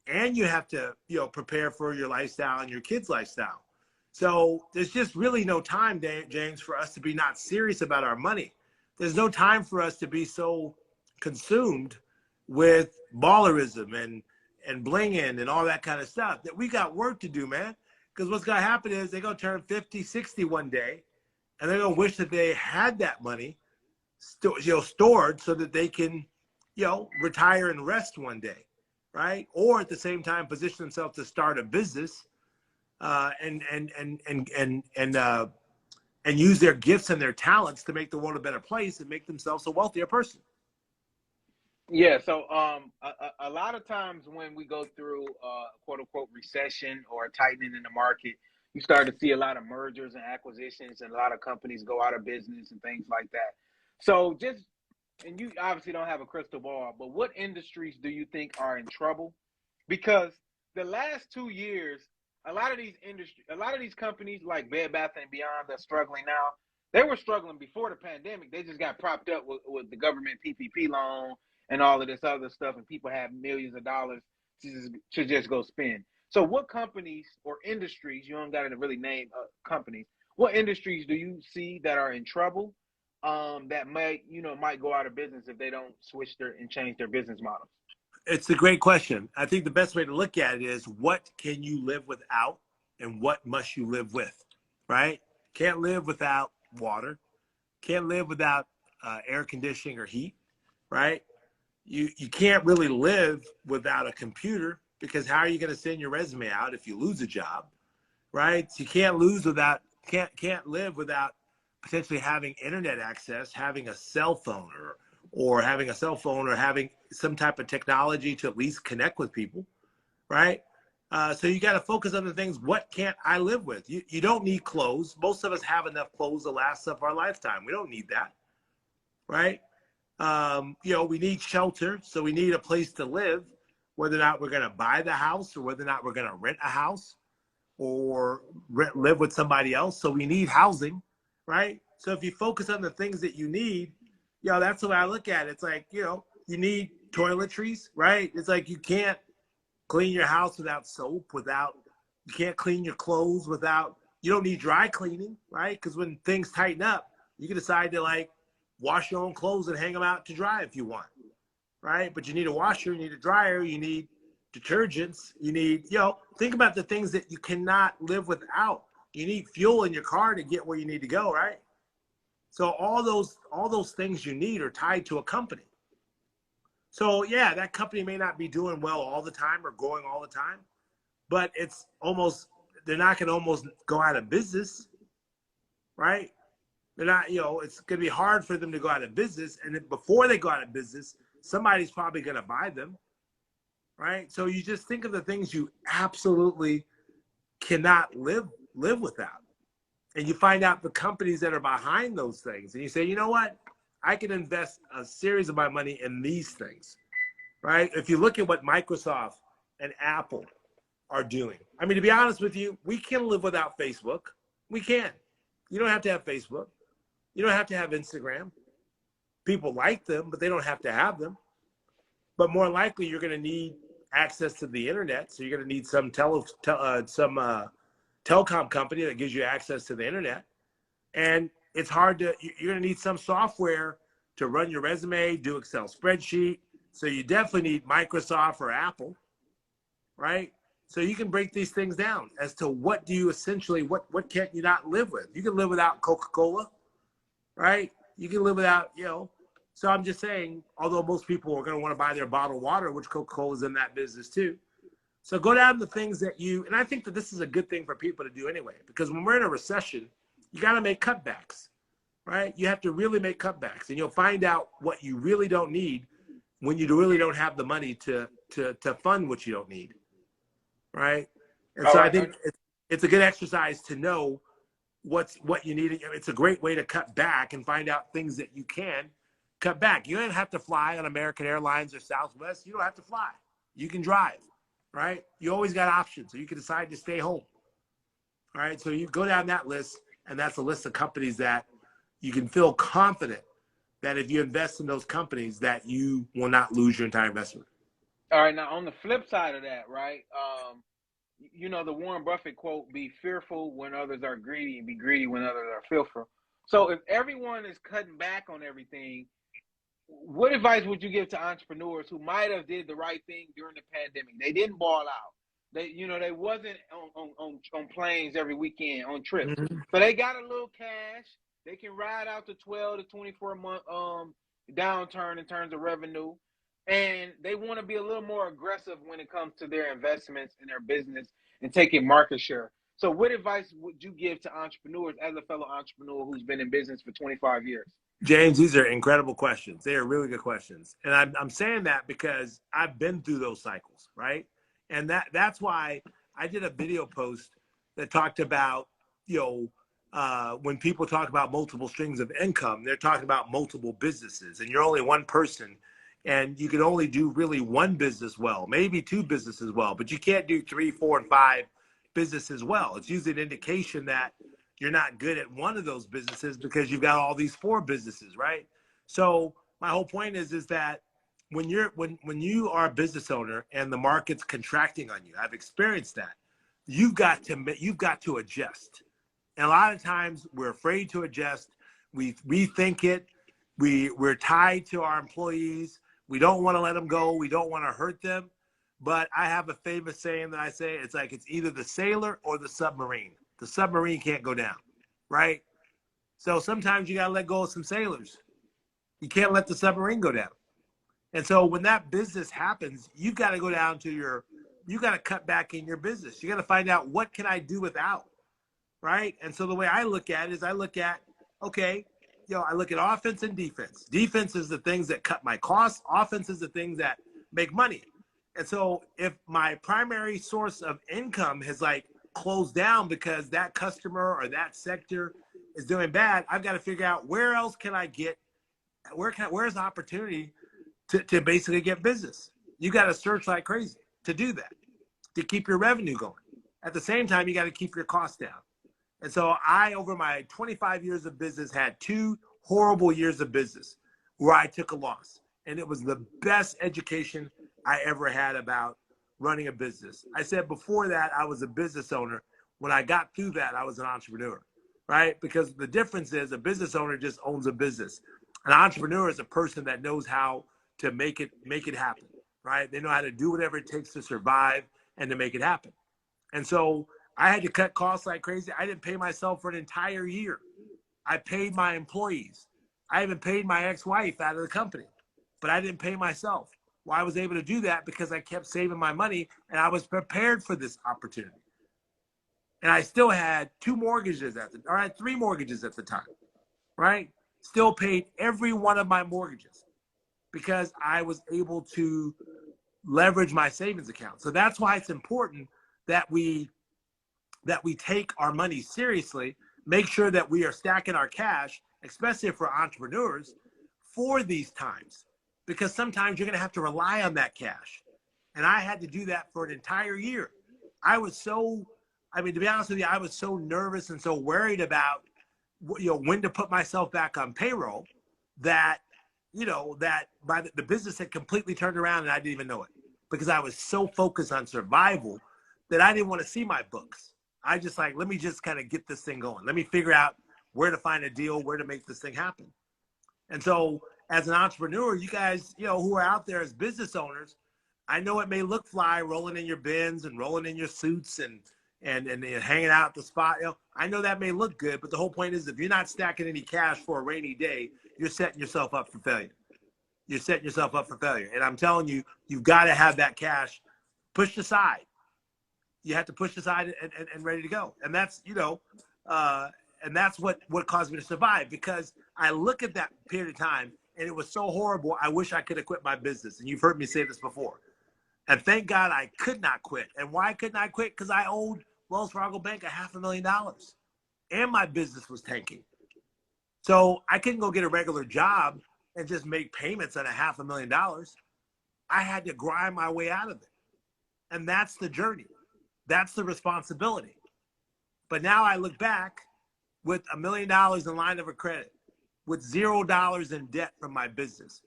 and you have to prepare for your lifestyle and your kids' lifestyle. So there's just really no time, James, for us to be not serious about our money. There's no time for us to be so consumed with ballerism and blinging and all that kind of stuff that we got work to do, man. Because what's going to happen is they're going to turn 50, 60 one day, and they're going to wish that they had that money stored so that they can, retire and rest one day, right? Or at the same time, position themselves to start a business and use their gifts and their talents to make the world a better place and make themselves a wealthier person. Yeah, so a lot of times when we go through quote unquote recession or tightening in the market, you start to see a lot of mergers and acquisitions and a lot of companies go out of business and things like that. So and you obviously don't have a crystal ball, but what industries do you think are in trouble? Because the last 2 years, a lot of these companies like Bed Bath and Beyond that's struggling now, They were struggling before the pandemic. They just got propped up with the government PPP loan and all of this other stuff, and people have millions of dollars to just go spend. So, what companies or industries, you don't got to really name companies, what industries do you see that are in trouble, that might go out of business if they don't switch their and change their business models? It's a great question. I think the best way to look at it is, what can you live without and what must you live with, right? Can't live without water. Can't live without air conditioning or heat, right? You can't really live without a computer, because how are you going to send your resume out if you lose a job, right? So you can't live without potentially having internet access, having a cell phone, or having a cell phone, or having some type of technology to at least connect with people, right? So you got to focus on the things. What can't I live with? You don't need clothes. Most of us have enough clothes to last up our lifetime. We don't need that, right? We need shelter, so we need a place to live, whether or not we're going to buy the house or whether or not we're going to rent a house or live with somebody else. So we need housing, right? So if you focus on the things that you need, that's the way I look at it. It's like, you need toiletries, right? It's like you can't clean your house without soap, you can't clean your clothes you don't need dry cleaning, right? Because when things tighten up, you can decide to wash your own clothes and hang them out to dry if you want, right? But you need a washer, you need a dryer, you need detergents, you need, think about the things that you cannot live without. You need fuel in your car to get where you need to go, right? So all those things you need are tied to a company. So yeah, that company may not be doing well all the time or growing all the time, but they're not going to almost go out of business, right? They're not, it's going to be hard for them to go out of business. And then before they go out of business, somebody's probably going to buy them, right? So you just think of the things you absolutely cannot live without. And you find out the companies that are behind those things. And you say, you know what? I can invest a series of my money in these things, right? If you look at what Microsoft and Apple are doing. I mean, to be honest with you, we can live without Facebook. We can. You don't have to have Facebook. You don't have to have Instagram. People like them, but they don't have to have them. But more likely, you're going to need access to the internet. So you're going to need some telecom company that gives you access to the internet. And it's hard you're going to need some software to run your resume, do Excel spreadsheet. So you definitely need Microsoft or Apple, right? So you can break these things down as to what can't you not live with? You can live without Coca-Cola, right? You can live without, So I'm just saying, although most people are going to want to buy their bottled water, which Coca-Cola is in that business too. So go down to the things that and I think that this is a good thing for people to do anyway, because when we're in a recession, you got to make cutbacks, right? You have to really make cutbacks, and you'll find out what you really don't need when you really don't have the money to fund what you don't need, right? And so I think it's a good exercise to know what you need. It's a great way to cut back and find out things that you can cut back. You don't have to fly on American Airlines or Southwest. You don't have to fly. You can drive, right? You always got options, so you can decide to stay home. All right, so you go down that list, and that's a list of companies that you can feel confident that if you invest in those companies, that you will not lose your entire investment. All right, now on the flip side of that, right? The Warren Buffett quote: "Be fearful when others are greedy, and be greedy when others are fearful." So if everyone is cutting back on everything, what advice would you give to entrepreneurs who might have did the right thing during the pandemic? They didn't ball out. They wasn't on planes every weekend, on trips. Mm-hmm. So they got a little cash. They can ride out the 12 to 24 month downturn in terms of revenue. And they want to be a little more aggressive when it comes to their investments in their business and taking market share. So what advice would you give to entrepreneurs as a fellow entrepreneur who's been in business for 25 years? James, these are incredible questions. They are really good questions. And I'm saying that because I've been through those cycles, right? And that's why I did a video post that talked about, when people talk about multiple streams of income, they're talking about multiple businesses, and you're only one person, and you can only do really one business well, maybe two businesses well, but you can't do 3, 4, and 5 businesses well. It's usually an indication that you're not good at one of those businesses because you've got all these 4 businesses, right? So my whole point is that when you are a business owner and the market's contracting on you, I've experienced that. You've got to adjust. And a lot of times we're afraid to adjust. We rethink it. We're tied to our employees. We don't want to let them go. We don't want to hurt them. But I have a famous saying that I say, it's like it's either the sailor or the submarine. The submarine can't go down, right? So sometimes you got to let go of some sailors. You can't let the submarine go down. And so when that business happens, you've got to go down to you got to cut back in your business. You got to find out, what can I do without, right? And so the way I look at it is okay, I look at offense and defense. Defense is the things that cut my costs. Offense is the things that make money. And so if my primary source of income has like closed down because that customer or that sector is doing bad, I've got to figure out where else can I get, where's the opportunity to basically get business. You got to search like crazy to do that, to keep your revenue going. At the same time, you got to keep your costs down. And so over my 25 years of business, had 2 horrible years of business where I took a loss. And it was the best education I ever had about running a business. I said before that, I was a business owner. When I got through that, I was an entrepreneur, right? Because the difference is a business owner just owns a business. An entrepreneur is a person that knows how to make it happen, right? They know how to do whatever it takes to survive and to make it happen. And so I had to cut costs like crazy. I didn't pay myself for an entire year. I paid my employees. I even paid my ex-wife out of the company, but I didn't pay myself. Well, I was able to do that because I kept saving my money and I was prepared for this opportunity. And I still had 3 mortgages at the time, right? Still paid every one of my mortgages because I was able to leverage my savings account. So that's why it's important that we take our money seriously, make sure that we are stacking our cash, especially for entrepreneurs, for these times, because sometimes you're going to have to rely on that cash. And I had to do that for an entire year. To be honest with you, I was so nervous and so worried about, when to put myself back on payroll that, the business had completely turned around and I didn't even know it because I was so focused on survival that I didn't want to see my books. I just let me just kind of get this thing going. Let me figure out where to find a deal, where to make this thing happen. And so as an entrepreneur, you guys, who are out there as business owners, I know it may look fly rolling in your bins and rolling in your suits and hanging out at the spot. I know that may look good, but the whole point is if you're not stacking any cash for a rainy day, you're setting yourself up for failure. You're setting yourself up for failure. And I'm telling you, you've got to have that cash pushed aside. You have to push aside and ready to go. And that's, and that's what caused me to survive, because I look at that period of time and it was so horrible. I wish I could have quit my business. And you've heard me say this before. And thank God I could not quit. And why couldn't I quit? Because I owed Wells Fargo Bank $500,000 and my business was tanking. So I couldn't go get a regular job and just make payments on $500,000. I had to grind my way out of it. And that's the journey. That's the responsibility. But now I look back with $1 million in line of credit, with $0 in debt from my business,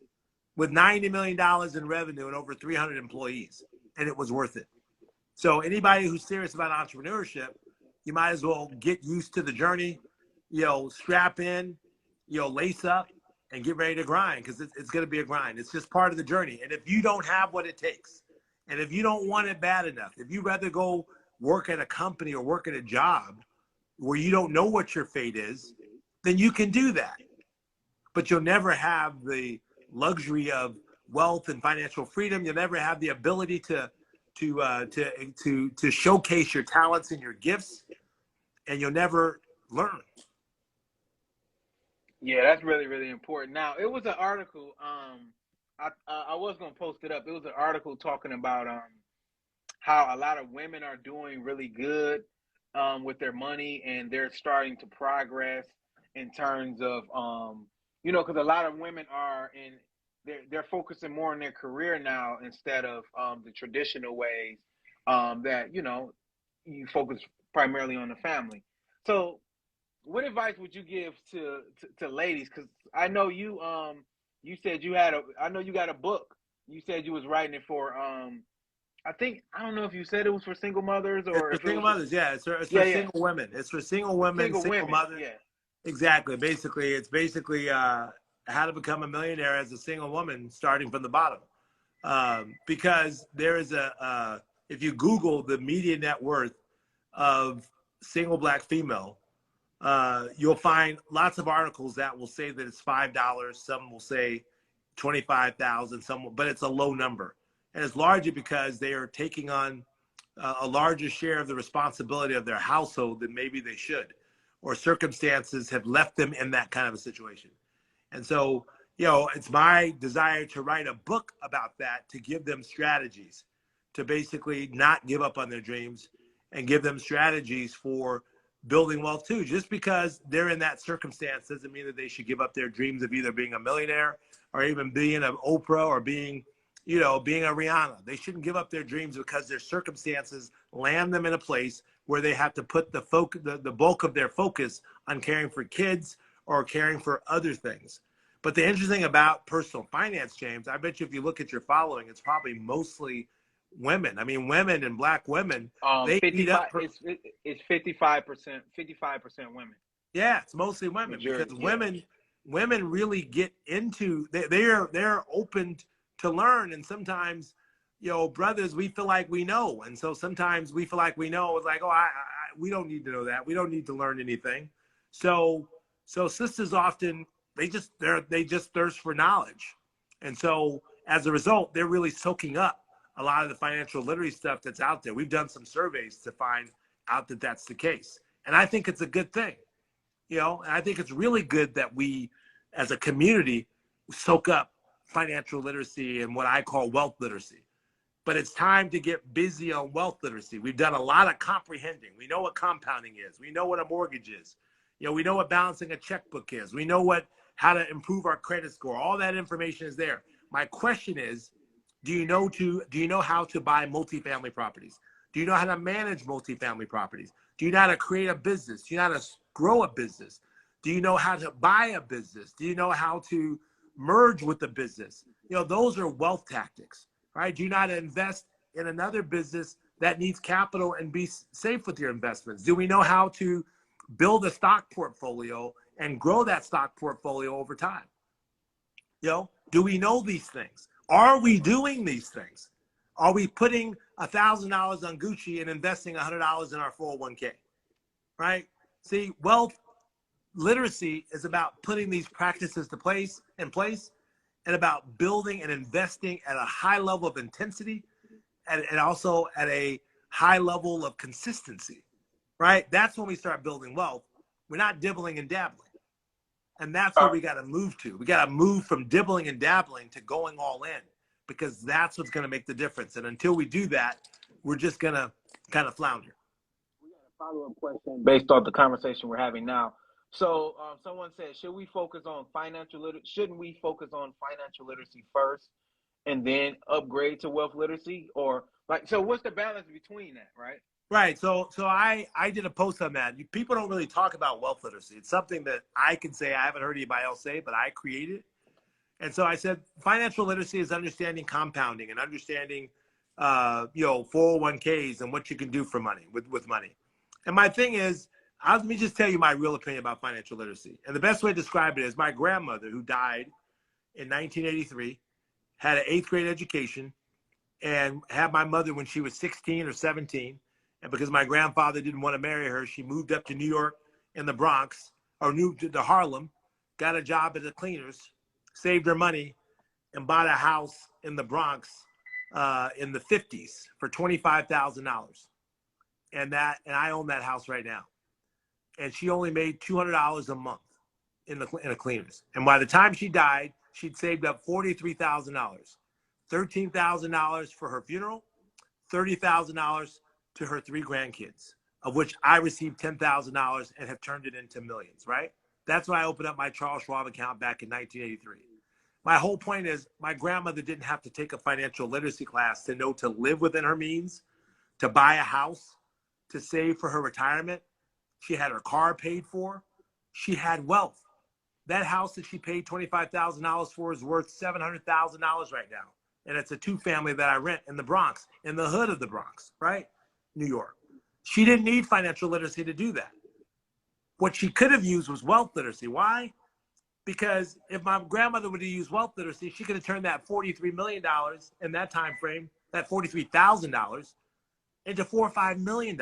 with $90 million in revenue and over 300 employees, and it was worth it. So anybody who's serious about entrepreneurship, you might as well get used to the journey, strap in, lace up, and get ready to grind, because it's going to be a grind. It's just part of the journey. And if you don't have what it takes, and if you don't want it bad enough, if you rather go work at a company or work at a job where you don't know what your fate is, then you can do that. But you'll never have the luxury of wealth and financial freedom. You'll never have the ability to showcase your talents and your gifts, and you'll never learn. Yeah, that's really, really important. Now, it was an article. I was gonna post it up. It was an article talking about how a lot of women are doing really good with their money, and they're starting to progress in terms of because a lot of women are they're focusing more on their career now instead of the traditional ways that you focus primarily on the family. So what advice would you give to ladies? Because I know you said you had I know you got a book. You said you was writing it for I think I don't know if you said it was for single mothers It's or for if it single was for mothers. Yeah, it's for yeah, yeah, single women. It's for single women, single single women. mothers. Yeah. Exactly. Basically, it's basically how to become a millionaire as a single woman, starting from the bottom. Because there is if you Google the median net worth of single black female, you'll find lots of articles that will say that it's $5. Some will say 25,000. Some, but it's a low number, and it's largely because they are taking on a larger share of the responsibility of their household than maybe they should, or circumstances have left them in that kind of a situation. And so, it's my desire to write a book about that, to give them strategies to basically not give up on their dreams and give them strategies for building wealth too. Just because they're in that circumstance doesn't mean that they should give up their dreams of either being a millionaire or even being an Oprah or being being a Rihanna. They shouldn't give up their dreams because their circumstances land them in a place where they have to put the bulk of their focus on caring for kids or caring for other things. But the interesting thing about personal finance, James, I bet you if you look at your following, it's probably mostly women. I mean, women and black women, they eat up. 55. It's 55%. 55% women. Yeah, it's mostly women because Majority. Yeah. women really get into they're open to learn, and sometimes brothers, we feel like we know, and so sometimes we feel like we know. It's like, oh, we don't need to know that, we don't need to learn anything. So sisters often they just thirst for knowledge, and so as a result they're really soaking up a lot of the financial literacy stuff that's out there. We've done some surveys to find out that that's the case, and I think it's a good thing. And I think it's really good that we, as a community, soak up financial literacy and what I call wealth literacy. But it's time to get busy on wealth literacy. We've done a lot of comprehending. We know what compounding is. We know what a mortgage is. We know what balancing a checkbook is. We know how to improve our credit score. All that information is there. My question is, do you know how to buy multifamily properties? Do you know how to manage multifamily properties? Do you know how to create a business? Do you know how to grow a business? Do you know how to buy a business? Do you know how to merge with the business? Those are wealth tactics, right? Do you know how to invest in another business that needs capital and be safe with your investments? Do we know how to build a stock portfolio and grow that stock portfolio over time? Do we know these things? Are we doing these things? Are we putting $1,000 on Gucci and investing $100 in our 401k? Right? See, wealth literacy is about putting these practices in place and about building and investing at a high level of intensity and also at a high level of consistency. Right? That's when we start building wealth. We're not dibbling and dabbling. And that's what we got to move to. We got to move from dibbling and dabbling to going all in, because that's what's going to make the difference. And until we do that, we're just going to kind of flounder. We got a follow-up question based off the conversation we're having now. So someone said, shouldn't we focus on financial literacy first and then upgrade to wealth literacy? Or so what's the balance between that, right? Right. So I did a post on that. People don't really talk about wealth literacy. It's something that I can say I haven't heard anybody else say, but I created. And so I said, financial literacy is understanding compounding and understanding, 401ks and what you can do for money with money. And my thing is, let me just tell you my real opinion about financial literacy. And the best way to describe it is my grandmother, who died in 1983, had an 8th grade education and had my mother when she was 16 or 17. And because my grandfather didn't want to marry her, she moved up to New York in the Bronx, or moved to Harlem, got a job at the cleaners, saved her money, and bought a house in the Bronx in the 50s for $25,000. And I own that house right now. And she only made $200 a month in a cleaners. And by the time she died, she'd saved up $43,000, $13,000 for her funeral, $30,000 to her 3 grandkids, of which I received $10,000 and have turned it into millions, right? That's when I opened up my Charles Schwab account back in 1983. My whole point is, my grandmother didn't have to take a financial literacy class to know to live within her means, to buy a house, to save for her retirement. She had her car paid for. She had wealth. That house that she paid $25,000 for is worth $700,000 right now. And it's a two-family that I rent in the Bronx, in the hood of the Bronx, right? New York. She didn't need financial literacy to do that. What she could have used was wealth literacy. Why? Because if my grandmother would have used wealth literacy, she could have turned that $43 million in that time frame, that $43,000, into $4 or $5 million.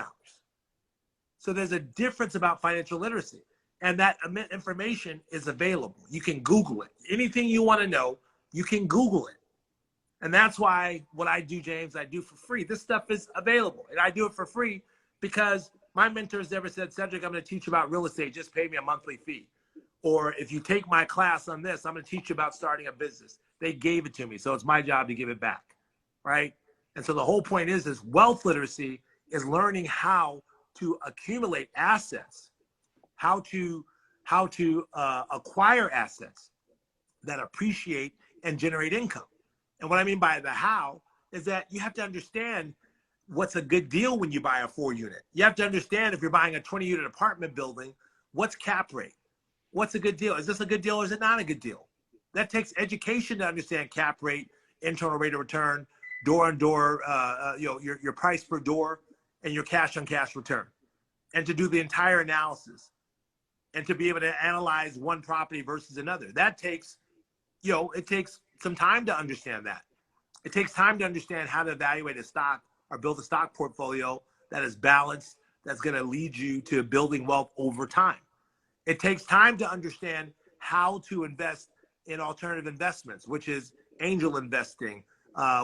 So there's a difference about financial literacy. And that information is available. You can Google it. Anything you want to know, you can Google it. And that's why what I do, James, I do for free. This stuff is available. And I do it for free because my mentors never said, Cedric, I'm going to teach you about real estate. Just pay me a monthly fee. Or if you take my class on this, I'm going to teach you about starting a business. They gave it to me. So it's my job to give it back. Right? And so the whole point is wealth literacy is learning how to accumulate assets, how to acquire assets that appreciate and generate income. And what I mean by the how is that you have to understand what's a good deal when you buy a 4-unit. You have to understand if you're buying a 20-unit apartment building, what's cap rate? What's a good deal? Is this a good deal or is it not a good deal? That takes education to understand cap rate, internal rate of return, door-on-door, your price per door, and your cash-on-cash return. And to do the entire analysis and to be able to analyze one property versus another. That takes, it takes some time to understand that. It takes time to understand how to evaluate a stock or build a stock portfolio that is balanced, that's going to lead you to building wealth over time. It takes time to understand how to invest in alternative investments, which is angel investing,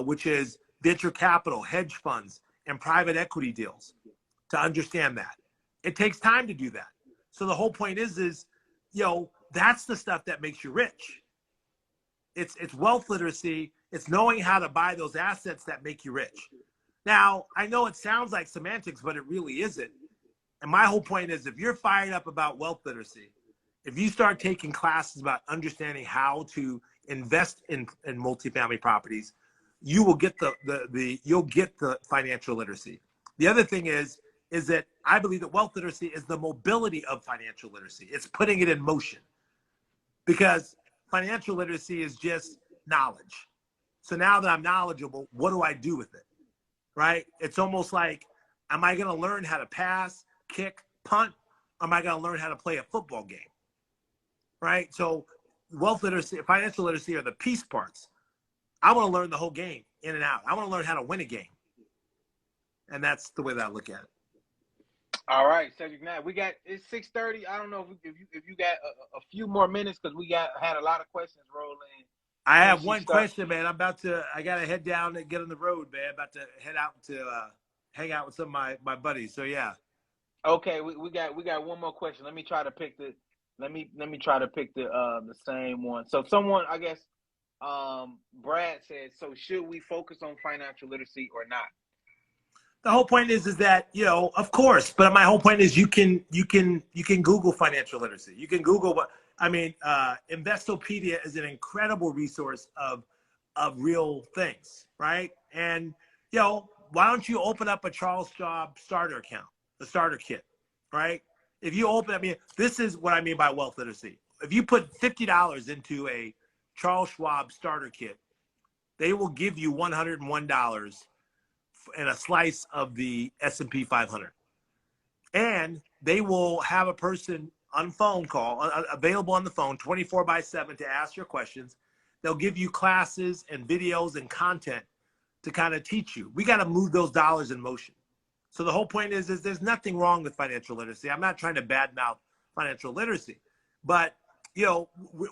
which is venture capital, hedge funds, and private equity deals, to understand that. It takes time to do that. So the whole point is that's the stuff that makes you rich. It's wealth literacy. It's knowing how to buy those assets that make you rich. Now, I know it sounds like semantics, but it really isn't. And my whole point is if you're fired up about wealth literacy, if you start taking classes about understanding how to invest in multifamily properties, you will get you'll get the financial literacy. The other thing is that I believe that wealth literacy is the mobility of financial literacy. It's putting it in motion, because financial literacy is just knowledge. So now that I'm knowledgeable, what do I do with it? Right? It's almost like, am I going to learn how to pass, kick, punt? Or am I going to learn how to play a football game? Right? So wealth literacy, financial literacy are the piece parts. I want to learn the whole game in and out. I want to learn how to win a game. And that's the way that I look at it. All right, Cedric. Now it's 6:30. I don't know if you got a few more minutes, because we had a lot of questions rolling. I have one question, man. I got to head down and get on the road, man. About to head out to hang out with some of my buddies. So yeah. Okay, we got one more question. Let me try to pick the same one. So someone, I guess, Brad said, so should we focus on financial literacy or not? The whole point is that, of course, but my whole point is you can Google financial literacy. You can Google Investopedia is an incredible resource of real things, right? And, why don't you open up a Charles Schwab starter account, a starter kit, right? If you open, this is what I mean by wealth literacy. If you put $50 into a Charles Schwab starter kit, they will give you $101 and a slice of the S&P 500. And they will have a person on phone call, available on the phone 24/7 to ask your questions. They'll give you classes and videos and content to kind of teach you. We got to move those dollars in motion. So the whole point is there's nothing wrong with financial literacy. I'm not trying to badmouth financial literacy, but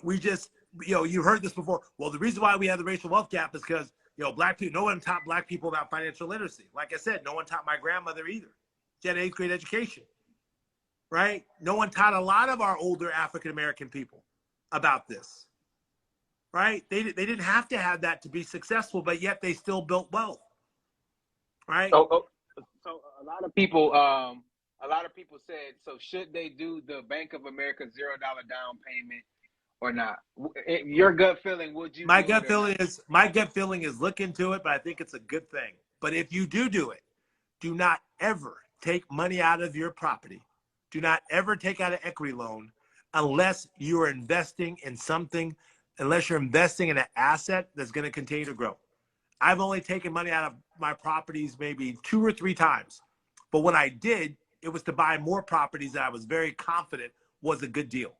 we just, you've heard this before. Well, the reason why we have the racial wealth gap is because black people, no one taught black people about financial literacy. Like I said, no one taught my grandmother either. She had an 8th grade education, right? No one taught a lot of our older African-American people about this, right? They didn't have to have that to be successful, but yet they still built wealth, right? So a lot of people said, so should they do the Bank of America $0 down payment or not? Your gut feeling, would you? My gut feeling is look into it, but I think it's a good thing. But if you do it, do not ever take money out of your property. Do not ever take out an equity loan unless you're investing in something, unless you're investing in an asset that's going to continue to grow. I've only taken money out of my properties maybe 2 or 3 times. But what I did, it was to buy more properties that I was very confident was a good deal.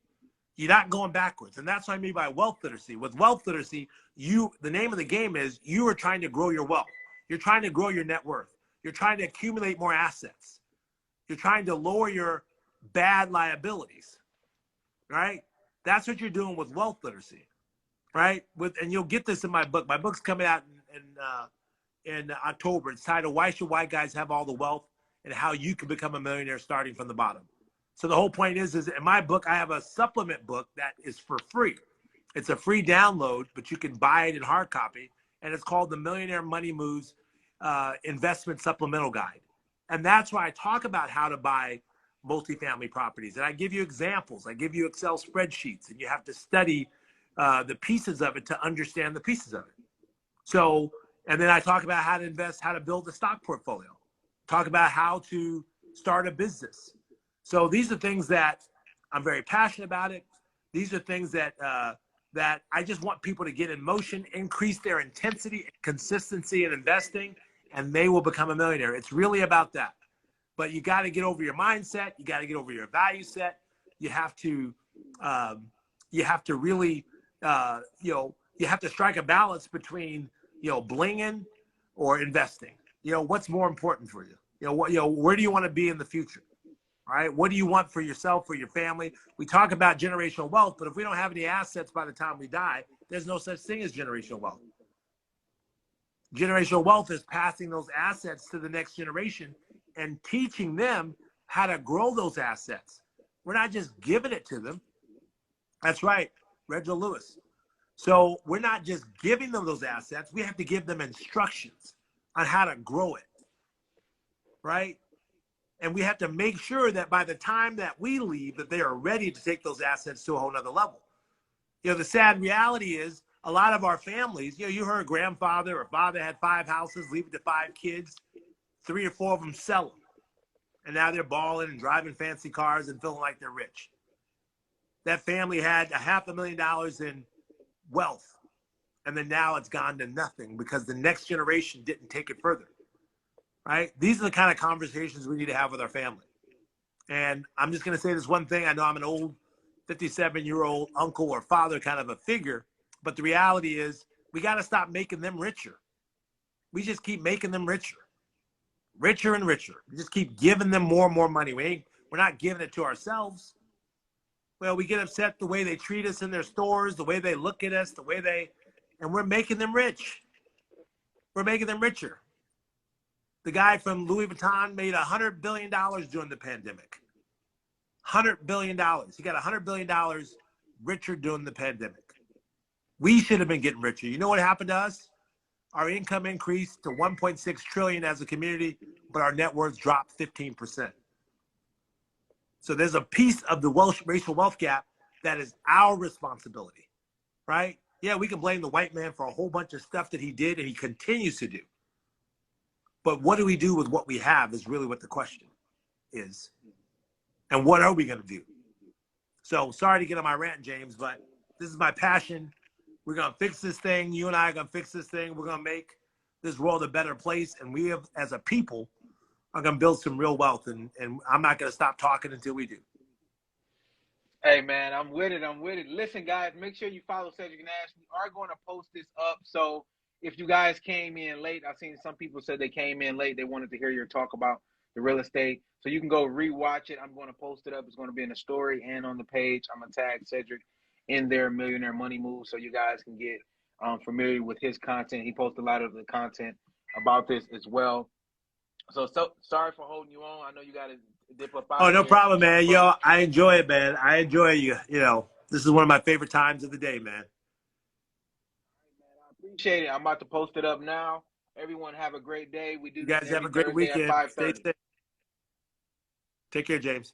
You're not going backwards. And that's what I mean by wealth literacy. With wealth literacy, the name of the game is you are trying to grow your wealth. You're trying to grow your net worth. You're trying to accumulate more assets. You're trying to lower your bad liabilities, right? That's what you're doing with wealth literacy, right? And you'll get this in my book. My book's coming out in October. It's titled "Why Should White Guys Have All the Wealth and How You Can Become a Millionaire Starting from the Bottom." So the whole point is in my book, I have a supplement book that is for free. It's a free download, but you can buy it in hard copy, and it's called the Millionaire Money Moves Investment Supplemental Guide. And that's why I talk about how to buy multifamily properties. And I give you examples. I give you Excel spreadsheets, and you have to study the pieces of it to understand the pieces of it. So, and then I talk about how to invest, how to build a stock portfolio, talk about how to start a business. So these are things that I'm very passionate about it. These are things that that I just want people to get in motion, increase their intensity and consistency in investing, and they will become a millionaire. It's really about that. But you got to get over your mindset. You got to get over your value set. You have to really, you have to strike a balance between, blinging or investing. What's more important for you? Where do you want to be in the future? All right. What do you want for yourself, for your family? We talk about generational wealth, but if we don't have any assets by the time we die, there's no such thing as generational wealth. Generational wealth is passing those assets to the next generation and teaching them how to grow those assets. We're not just giving it to them. That's right, Reginald Lewis. So we're not just giving them those assets. We have to give them instructions on how to grow it, right? And we have to make sure that by the time that we leave, that they are ready to take those assets to a whole nother level. The sad reality is a lot of our families, you heard grandfather or father had 5 houses, leave it to 5 kids, 3 or 4 of them sell them. And now they're balling and driving fancy cars and feeling like they're rich. That family had $500,000 in wealth. And then now it's gone to nothing because the next generation didn't take it further. Right? These are the kind of conversations we need to have with our family. And I'm just going to say this one thing. I know I'm an old 57-year-old uncle or father kind of a figure, but the reality is we got to stop making them richer. We just keep making them richer and richer. We just keep giving them more and more money. We're not giving it to ourselves. Well, we get upset the way they treat us in their stores, the way they look at us, and we're making them rich. We're making them richer. The guy from Louis Vuitton made $100 billion during the pandemic. $100 billion. He got $100 billion richer during the pandemic. We should have been getting richer. You know what happened to us? Our income increased to 1.6 trillion as a community, but our net worth dropped 15%. So there's a piece of the racial wealth gap that is our responsibility, right? Yeah, we can blame the white man for a whole bunch of stuff that he did and he continues to do. But what do we do with what we have is really what the question is. And what are we going to do? So sorry to get on my rant, James, but this is my passion. We're going to fix this thing. You and I are going to fix this thing. We're going to make this world a better place. And we have, as a people, are going to build some real wealth. And I'm not going to stop talking until we do. Hey, man, I'm with it. Listen, guys, make sure you follow Cedric Nash. We are going to post this up. So if you guys came in late, I've seen some people said they came in late. They wanted to hear your talk about the real estate. So you can go rewatch it. I'm going to post it up. It's going to be in the story and on the page. I'm going to tag Cedric in their Millionaire Money Move so you guys can get familiar with his content. He posts a lot of the content about this as well. So sorry for holding you on. I know you got to dip up out. Oh, no problem, man. Yo, I enjoy it, man. I enjoy you. This is one of my favorite times of the day, man. I appreciate it. I'm about to post it up now. Everyone have a great day. We do. You guys have a great weekend. Stay safe. Take care, James.